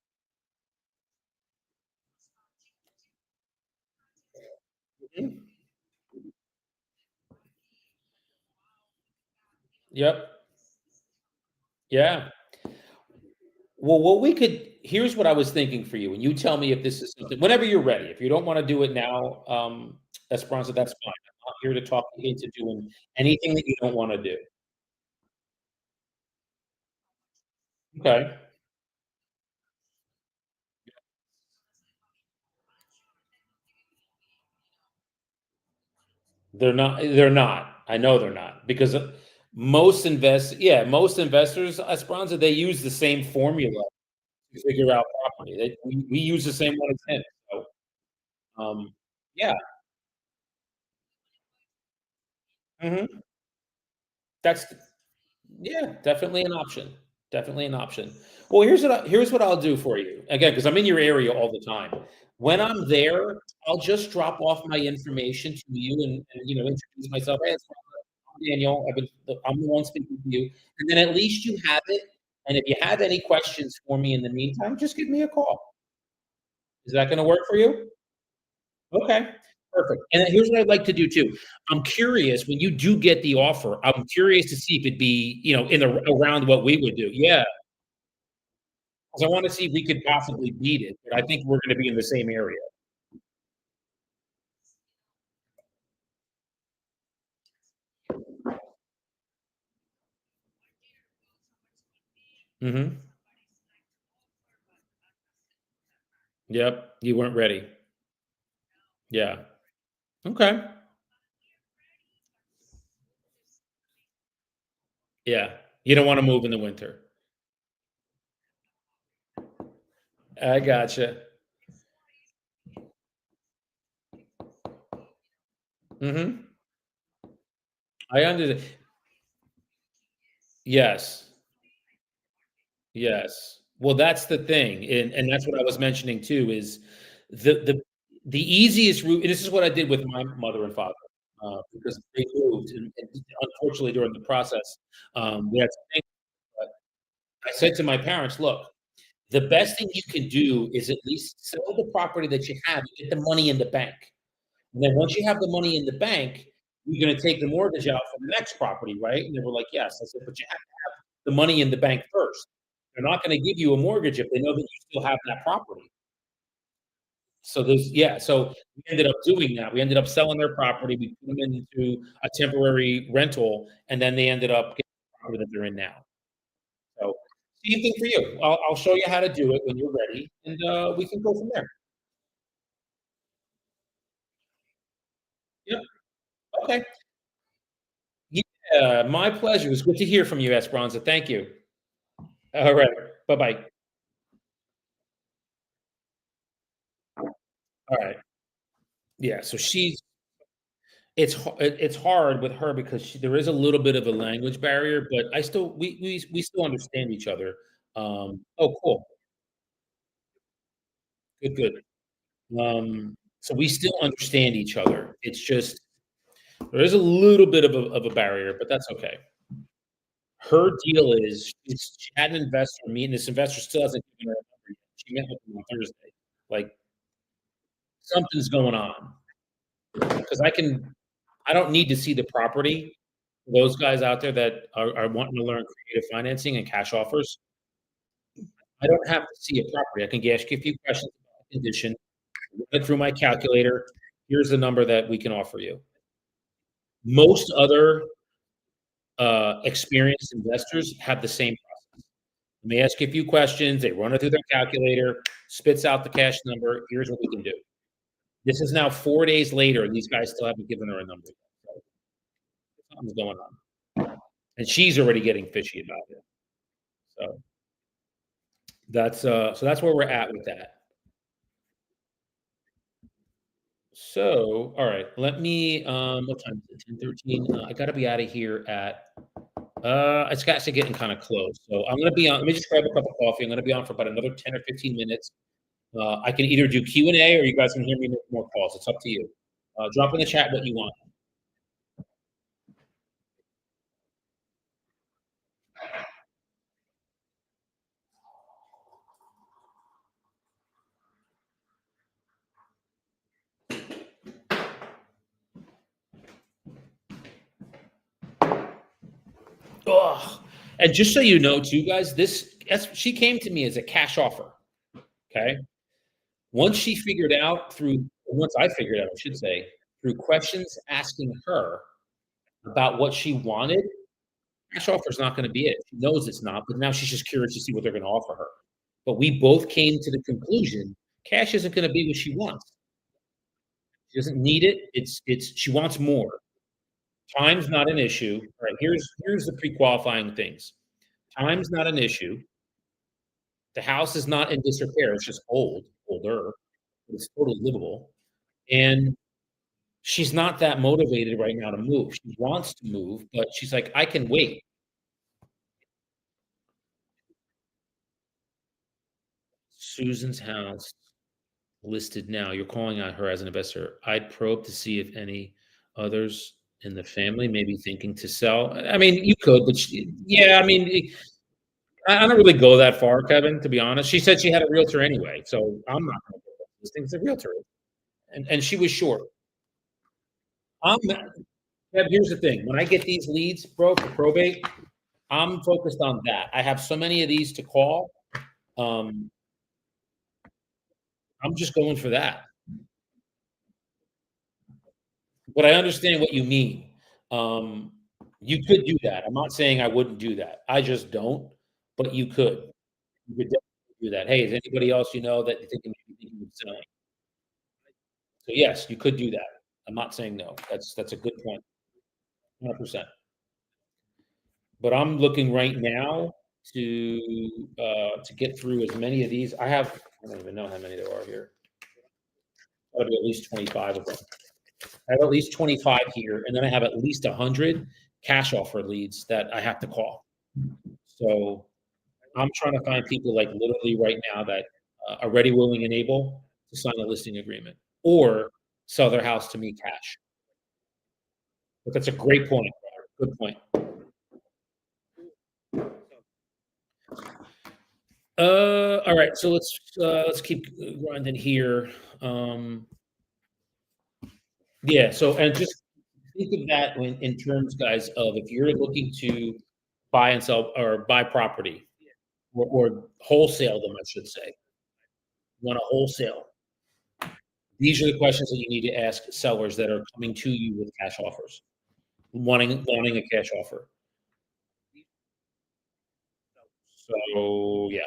Mhm. Yep. Yeah. Well, what we could here's what I was thinking for you, and you tell me if this is something whenever you're ready. If you don't wanna do it now, Esperanza, that's fine. I'm not here to talk you into doing anything that you don't wanna do. Okay. They're not. I know they're not because, most investors, Esperanza, they use the same formula to figure out property. We use the same one as him. So, yeah. Mhm. That's Yeah, definitely an option. Definitely an option. Well, here's what I'll do for you. Again, because 'cause I'm in your area all the time. When I'm there, I'll just drop off my information to you and, introduce myself. "Hey, it's Daniel. I'm the one speaking to you." And then at least you have it, and if you have any questions for me in the meantime, just give me a call. Is that gonna work for you? Okay, perfect. And then here's what I'd like to do too. I'm curious, when you do get the offer, I'm curious to see if it'd be, in the around what we would do. Yeah, 'cause I wanna see if we could possibly beat it, but I think we're gonna be in the same area. Mhm. Yep, you weren't ready. Yeah. Okay. Yeah. You don't wanna move in the winter. I gotcha. Mhm. I under Yes. Yes. Well, that's the thing, and that's what I was mentioning too, is the easiest route, and this is what I did with my mother and father, because they moved, and unfortunately, during the process, we had some things, but I said to my parents, "Look, the best thing you can do is at least sell the property that you have, and get the money in the bank, and then once you have the money in the bank, you're gonna take the mortgage out for the next property, right?" And they were like, "Yes." I said, "But you have the money in the bank first. They're not gonna give you a mortgage if they know that you still have that property." So we ended up doing that. We ended up selling their property, we put them into a temporary rental, and then they ended up getting the property that they're in now. So, same thing for you. I'll show you how to do it when you're ready, and, we can go from there. Yep, okay. Yeah, my pleasure. It was good to hear from you, Esperanza. Thank you. Alright, bye-bye. Alright. Yeah, so it's hard with her because there is a little bit of a language barrier, but I still we still understand each other. Oh, cool. Good, good. So we still understand each other. It's just there is a little bit of a barrier, but that's okay. Her deal is she had an investor meet, and this investor still hasn't given her a number yet. She met with him on Thursday. Like, something's going on because I don't need to see the property. Those guys out there that are wanting to learn creative financing and cash offers, I don't have to see a property. I can ask you a few questions about the condition, run it through my calculator. Here's the number that we can offer you. Most other, experienced investors have the same process. They ask you a few questions, they run it through their calculator, spits out the cash number, "Here's what we can do." This is now 4 days later, and these guys still haven't given her a number yet, so something's going on. And she's already getting fishy about it. So that's where we're at with that. So, all right, let me, what time is it? 10:13? I gotta be out of here at, it's actually getting kinda close. So I'm gonna be on let me just grab a cup of coffee. I'm gonna be on for about another 10 or 15 minutes. I can either do Q&A or you guys can hear me make more calls. It's up to you. Drop in the chat what you want. Ugh. And just so you know too, guys, this she came to me as a cash offer, okay? Once I figured out, I should say, through questions asking her about what she wanted, cash offer is not gonna be it. She knows it's not, but now she's just curious to see what they're gonna offer her. But we both came to the conclusion, cash isn't gonna be what she wants. She doesn't need it. It's she wants more. Time's not an issue. All right, here's the pre-qualifying things. Time's not an issue. The house is not in disrepair, it's just older, but it's totally livable, and she's not that motivated right now to move. She wants to move, but she's like, "I can wait." Susan's house listed now. You're calling on her as an investor. I'd probe to see if any others in the family may be thinking to sell. I mean, you could, but yeah, I mean, I don't really go that far, Kevin, to be honest. She said she had a realtor anyway, so I'm not gonna get this thing. It's a realtor, and she was short. I'm Kev, here's the thing, when I get these leads, bro, for probate, I'm focused on that. I have so many of these to call, um, I'm just going for that. But I understand what you mean. Um, you could do that. I'm not saying I wouldn't do that. I just don't, but you could. You could definitely do that. "Hey, is anybody else you know that you think may be thinking of selling?" So, yes, you could do that. I'm not saying no. That's a good point, 100%. But I'm looking right now to get through as many of these. I don't even know how many there are here. Gotta be at least 25 of them. I have at least 25 here, and then I have at least 100 cash offer leads that I have to call. So, I'm trying to find people, like, literally right now that, are ready, willing, and able to sign a listing agreement or sell their house to me cash. But that's a great point, Robert. Good point. Alright, so let's keep grinding here. Um, yeah, so and just think of that when in terms, guys, of if you're looking to buy and sell or buy property or wholesale them, I should say. Want to wholesale. These are the questions that you need to ask sellers that are coming to you with cash offers, wanting a cash offer. So, yeah,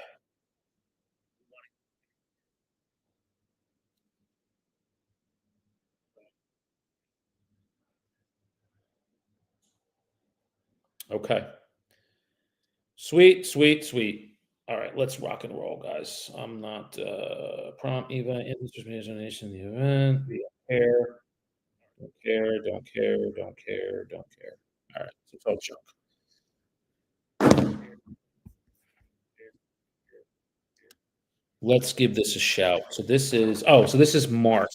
okay. Sweet, sweet, sweet. Alright, let's rock and roll, guys. I'm not, prompt event, interest imagination, the event, we don't care, don't care, don't care, don't care, don't care. Alright, so it's all junk. Let's give this a shout. So this is Mark.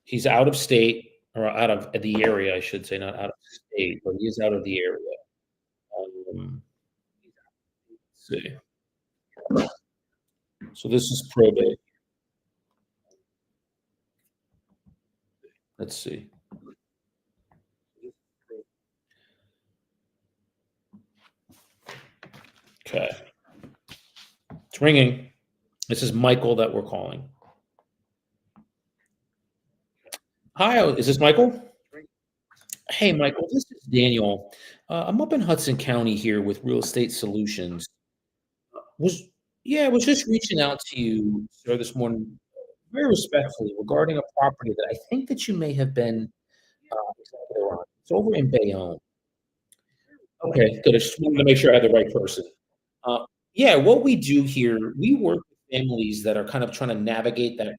He's out of state or out of the area, I should say, not out of state, but he is out of the area. Let's see. So this is probate. Let's see. Okay. It's ringing. This is Michael that we're calling. Hi, is this Michael? Hey, Michael, this is Daniel. I'm up in Hudson County here with Real Estate Solutions. Was Yeah, I was just reaching out to you, sir, this morning, very respectfully regarding a property that I think that you may have been executor on. It's over in Bayonne. Okay, good. I just wanted to make sure I had the right person. Uh, yeah, what we do here, we work with families that are kind of trying to navigate that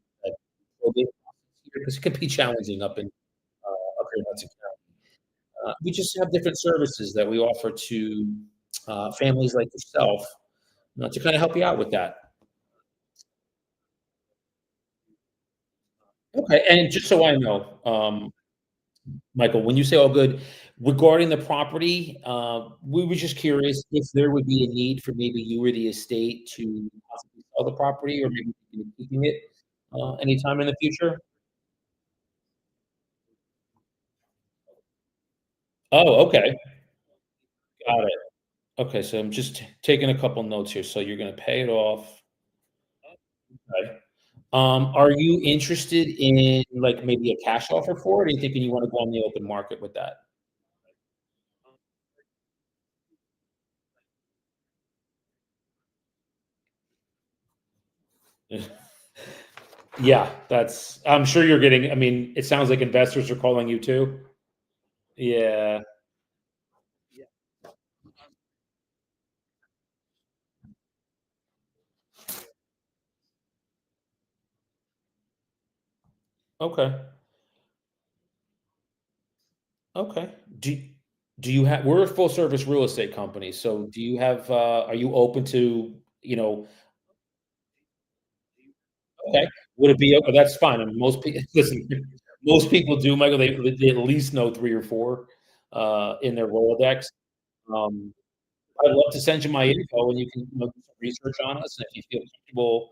probate process here because it can be challenging up here in Hudson County. We just have different services that we offer to families like yourself, to kind of help you out with that. Okay, and just so I know, Michael, when you say all good, regarding the property, we were just curious if there would be a need for maybe you or the estate to possibly sell the property or maybe keeping it anytime in the future. Oh, okay, got it. Okay, so I'm just taking a couple notes here. So you're gonna pay it off. Okay. Are you interested in, like, maybe a cash offer for it, or are you thinking you wanna go on the open market with that? Yeah, that's I'm sure you're getting I mean, it sounds like investors are calling you too? Yeah, okay, okay. Do you have we're a full service real estate company, so do you have, are you open to, you know okay, would it be okay, that's fine, I mean, most people listen, most people do, Michael, they at least know 3 or 4, in their Rolodex. Um, I'd love to send you my info, and you can, do some research on us, and if you feel comfortable,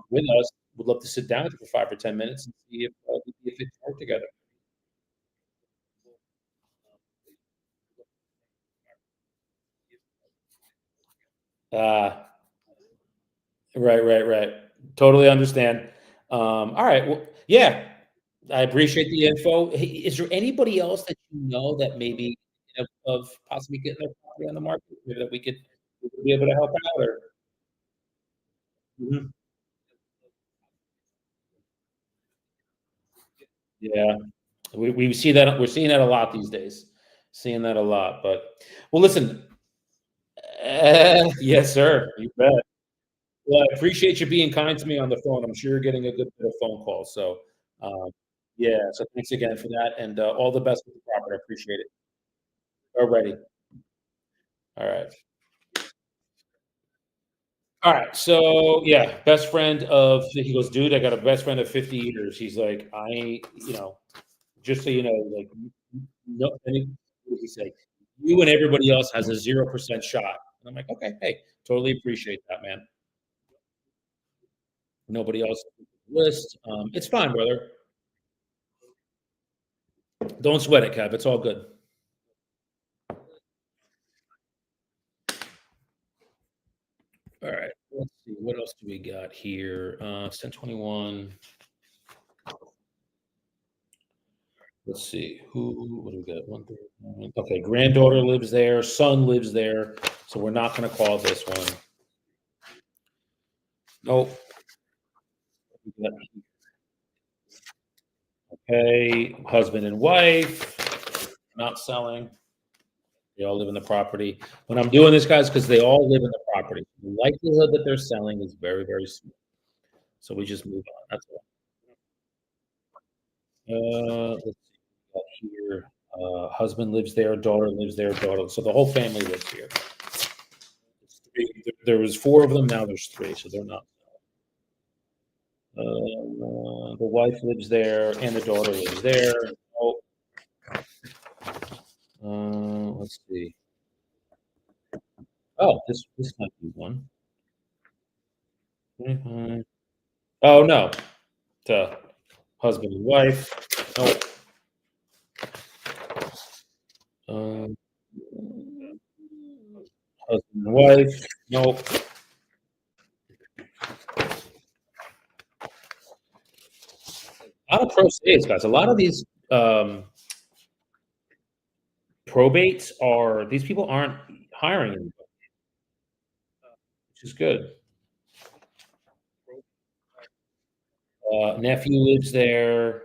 with us, would love to sit down with you for 5 or 10 minutes and see if it can work together. Ah, right, right, right. Totally understand. Alright, well, yeah, I appreciate the info. Hey, is there anybody else that you know that maybe of possibly getting their property on the market, maybe that we could be able to help out or Mhm. Yeah. We see that we're seeing that a lot these days. Seeing that a lot, but well, listen, yes, sir, you bet. Well, I appreciate you being kind to me on the phone. I'm sure you're getting a good bit of phone calls, so, yeah, so thanks again for that, and, all the best with the property. I appreciate it. Alrighty. Alright. Alright, so, yeah, best friend of he goes, "Dude, I got a best friend of 50 years." He's like, "I ain't" just so you know, like, no what did he say? "You and everybody else has a 0% shot." And I'm like, "Okay, hey, totally appreciate that, man. Nobody else list, it's fine, brother. Don't sweat it, Kev, it's all good." Alright, let's see, what else do we got here? It's 10:21. Let's see, what do we got? 1, 3, okay, granddaughter lives there, son lives there, so we're not gonna call this one. Nope. We got okay, husband and wife, not selling. They all live in the property. When I'm doing this, guys, because they all live in the property. The likelihood that they're selling is very, very small. So we just move on. That's all. Let's see what we got here. Husband lives there, daughter lives there, daughter. So the whole family lives here. It's three. There was four of them. Now there's three, so they're not. The wife lives there, and the daughter lives there. Oh, let's see. Oh, this might be one. Mhm. Oh no, the husband and wife. Nope. Um, husband and wife. Nope. A lot of pro states, guys. A lot of these probates are these people aren't hiring anybody, which is good. Nephew lives there.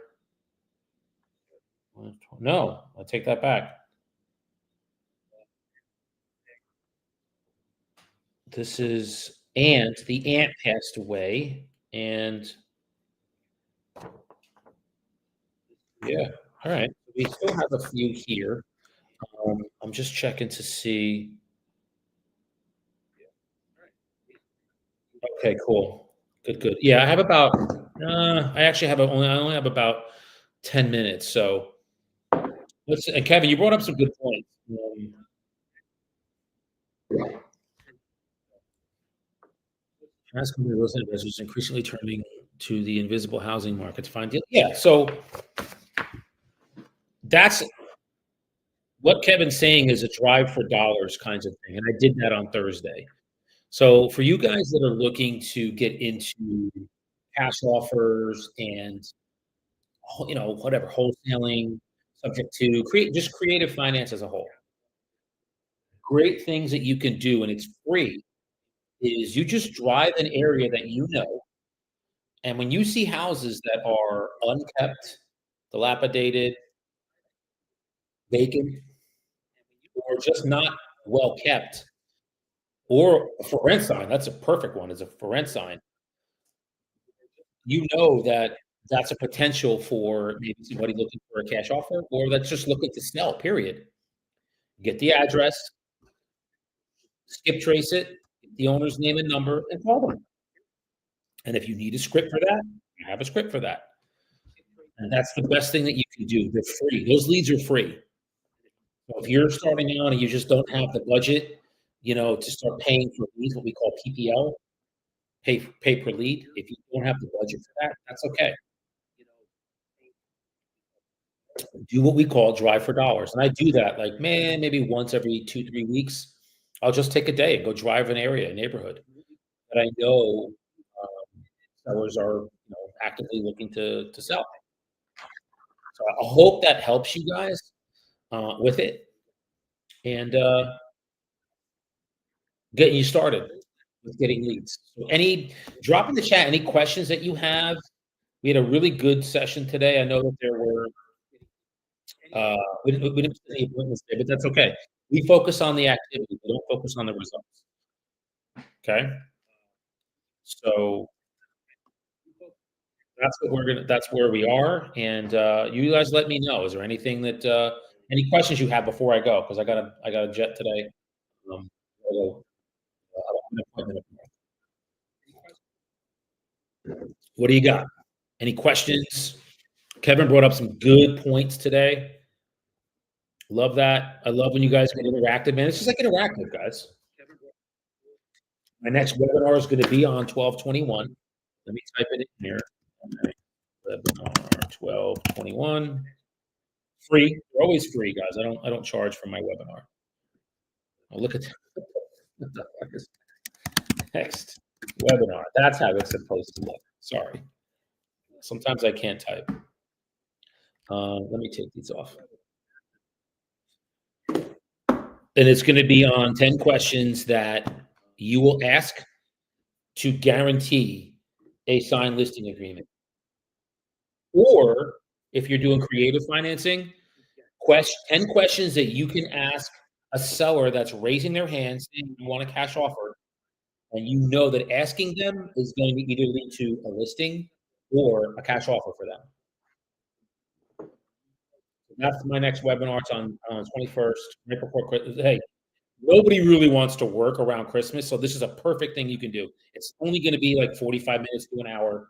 No, I take that back. This is aunt. The aunt passed away, and yeah. All right. We still have a few here. I'm just checking to see. Okay, cool. Good, good. Yeah, I have about. I actually have I only have about 10 minutes. So let's. And Kevin, you brought up some good points. As company real estate investors increasingly turning to the invisible housing market to find deals. Yeah, so that's what Kevin's saying is a drive for dollars kinds of thing, and I did that on Thursday. So for you guys that are looking to get into cash offers and whatever wholesaling, subject to create just creative finance as a whole, great things that you can do, and it's free. Is you just drive an area that you know, and when you see houses that are unkept, dilapidated, vacant, or just not well kept, or a for rent sign, that's a perfect one, is a for rent sign. You know that that's a potential for maybe somebody looking for a cash offer or that's just looking to sell, period. Get the address, skip trace it, get the owner's name and number, and call them. And if you need a script for that, you have a script for that. And that's the best thing that you can do. They're free. Those leads are free. So if you're starting out and you just don't have the budget, to start paying for leads, what we call PPL, pay per lead. If you don't have the budget for that, that's okay. Do what we call drive for dollars. And I do that like, man, maybe once every 2, 3 weeks. I'll just take a day and go drive an area, a neighborhood that I know sellers are actively looking to sell. So I hope that helps you guys with it and getting you started with getting leads. So drop in the chat any questions that you have. We had a really good session today. I know that there were we didn't see any appointments today, but that's okay. We focus on the activity. We don't focus on the results. Okay, so that's where we are, and you guys let me know. Is there anything that any questions you have before I go? Because I got a jet today. Um, I have an appointment up north. What do you got? Any questions? Kevin brought up some good points today. Love that. I love when you guys get interactive, man. It's just like interactive, guys. My next webinar is going to be on 12/21. Let me type it in here. Okay. Webinar 12/21. Free. They're always free, guys. I don't charge for my webinar. Oh, look at that. What the fuck is next webinar? That's how it's supposed to look. Sorry. Sometimes I can't type. Let me take these off. And it's going to be on 10 questions that you will ask to guarantee a signed listing agreement. Or if you're doing creative financing, 10 questions that you can ask a seller that's raising their hand saying you want a cash offer, and you know that asking them is going to either lead to a listing or a cash offer for them. That's my next webinar. It's on 21st, right before Christmas. Hey, nobody really wants to work around Christmas, so this is a perfect thing you can do. It's only going to be like 45 minutes to an hour.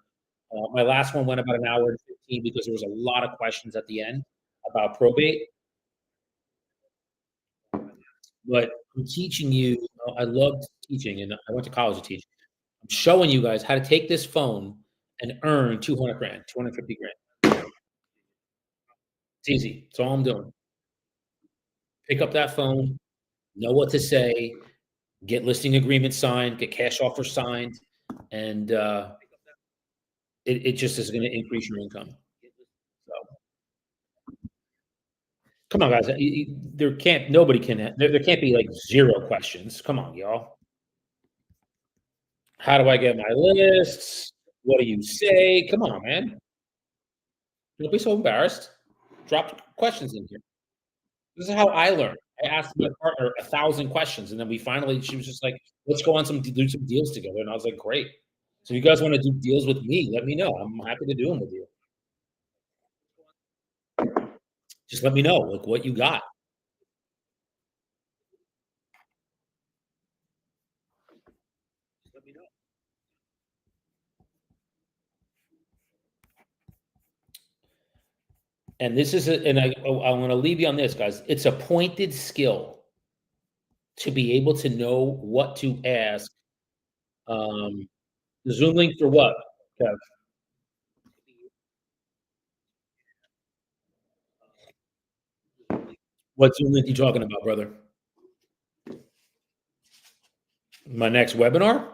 My last one went about an hour and 15 because there was a lot of questions at the end about probate. But I'm teaching you. I loved teaching, and I went to college to teach. I'm showing you guys how to take this phone and earn 200 grand, 250 grand. It's easy. That's all I'm doing. Pick up that phone, know what to say, get listing agreements signed, get cash offers signed, and it just is going to increase your income. So, come on, guys. Nobody can, there can't be like zero questions. Come on, y'all. How do I get my lists? What do you say? Come on, man. Don't be so embarrassed. Drop questions in here. This is how I learned. I asked my partner 1,000 questions, and then she was just like, "Let's go on do some deals together." And I was like, "Great." So you guys want to do deals with me? Let me know. I'm happy to do them with you. Just let me know, like what you got. And this is and I'm going to leave you on this, guys. It's a pointed skill to be able to know what to ask. Um, the Zoom link for what, Kev? What Zoom link you talking about, brother? My next webinar?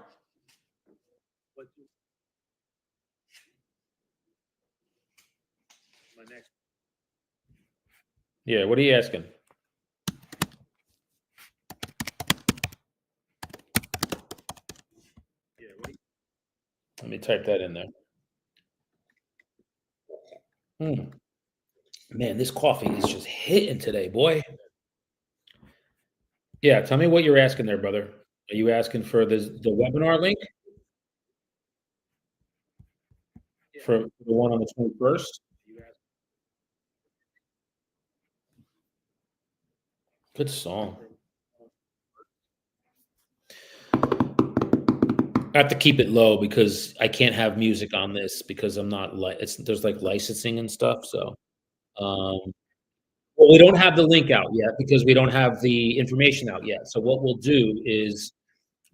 Yeah, what are you asking? Let me type that in there. Hmm. Man, this coffee is just hitting today, boy. Yeah, tell me what you're asking there, brother. Are you asking for the webinar link for the one on the 21st? Good song. I have to keep it low because I can't have music on this because I'm not like it's there's like licensing and stuff. So, um, well, we don't have the link out yet because we don't have the information out yet. So what we'll do is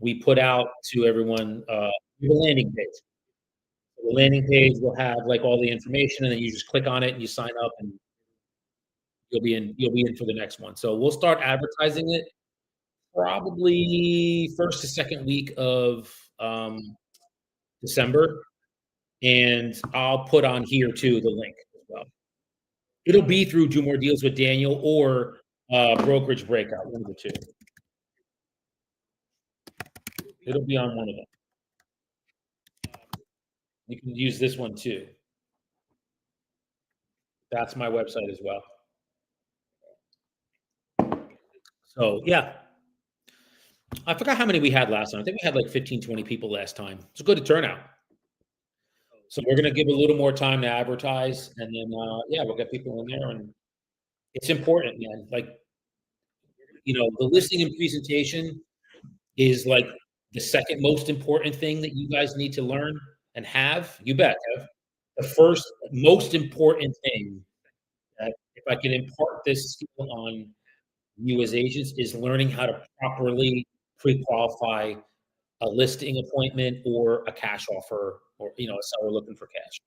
we put out to everyone the landing page. The landing page will have like all the information, and then you just click on it and you sign up, and you'll be in for the next one. So we'll start advertising it probably first to second week of December, and I'll put on here too the link as well. It'll be through Do More Deals with Daniel or Brokerage Breakout, one of the two. It'll be on one of them. You can use this one too. That's my website as well. So yeah, I forgot how many we had last time. I think we had like 15, 20 people last time. It's a good turnout. So we're gonna give a little more time to advertise, and then yeah, we'll get people in there, and it's important, man. Like the listing and presentation is like the second most important thing that you guys need to learn and have. You bet, Kev. The first most important thing that if I can impart this skill on you as agents is learning how to properly pre-qualify a listing appointment or a cash offer or a seller looking for cash.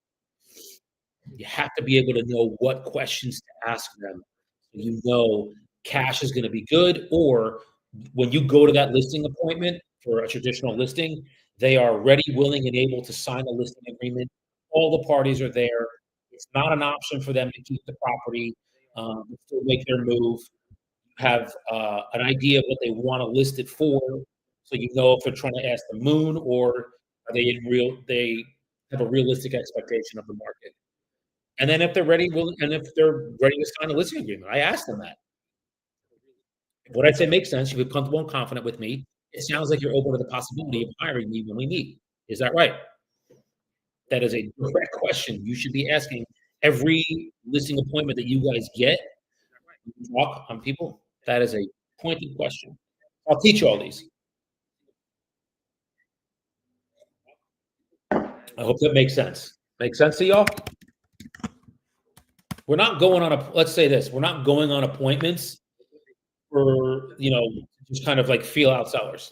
You have to be able to know what questions to ask them. So cash is going to be good, or when you go to that listing appointment for a traditional listing, they are ready, willing, and able to sign a listing agreement. All the parties are there. It's not an option for them to keep the property, still make their move, have an idea of what they want to list it for, so if they're trying to ask the moon or are they in real they have a realistic expectation of the market. And then if they're ready, and if they're ready to sign a listing agreement, I ask them that. What I say makes sense. You feel comfortable and confident with me. It sounds like you're open to the possibility of hiring me when we meet. Is that right? That is a direct question you should be asking every listing appointment that you guys get. You talk on people. That is a pointed question. I'll teach you all these. I hope that makes sense. Make sense to y'all? We're not going on let's say this, we're not going on appointments for, just kind of like feel out sellers.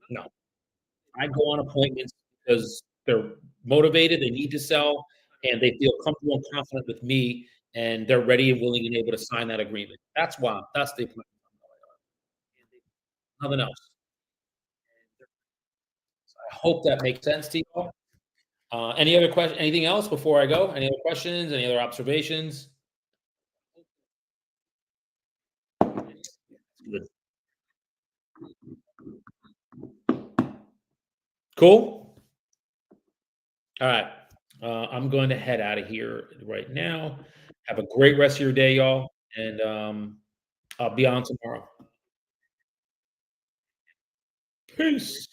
No, I go on appointments because they're motivated, they need to sell, and they feel comfortable and confident with me, and they're ready and willing and able to sign that agreement. That's why. That's the appointment. Nothing else. I hope that makes sense to you. Any other question? Anything else before I go? Any other questions? Any other observations? Good. Cool. All right. I'm going to head out of here right now. Have a great rest of your day, y'all, and I'll be on tomorrow. Peace.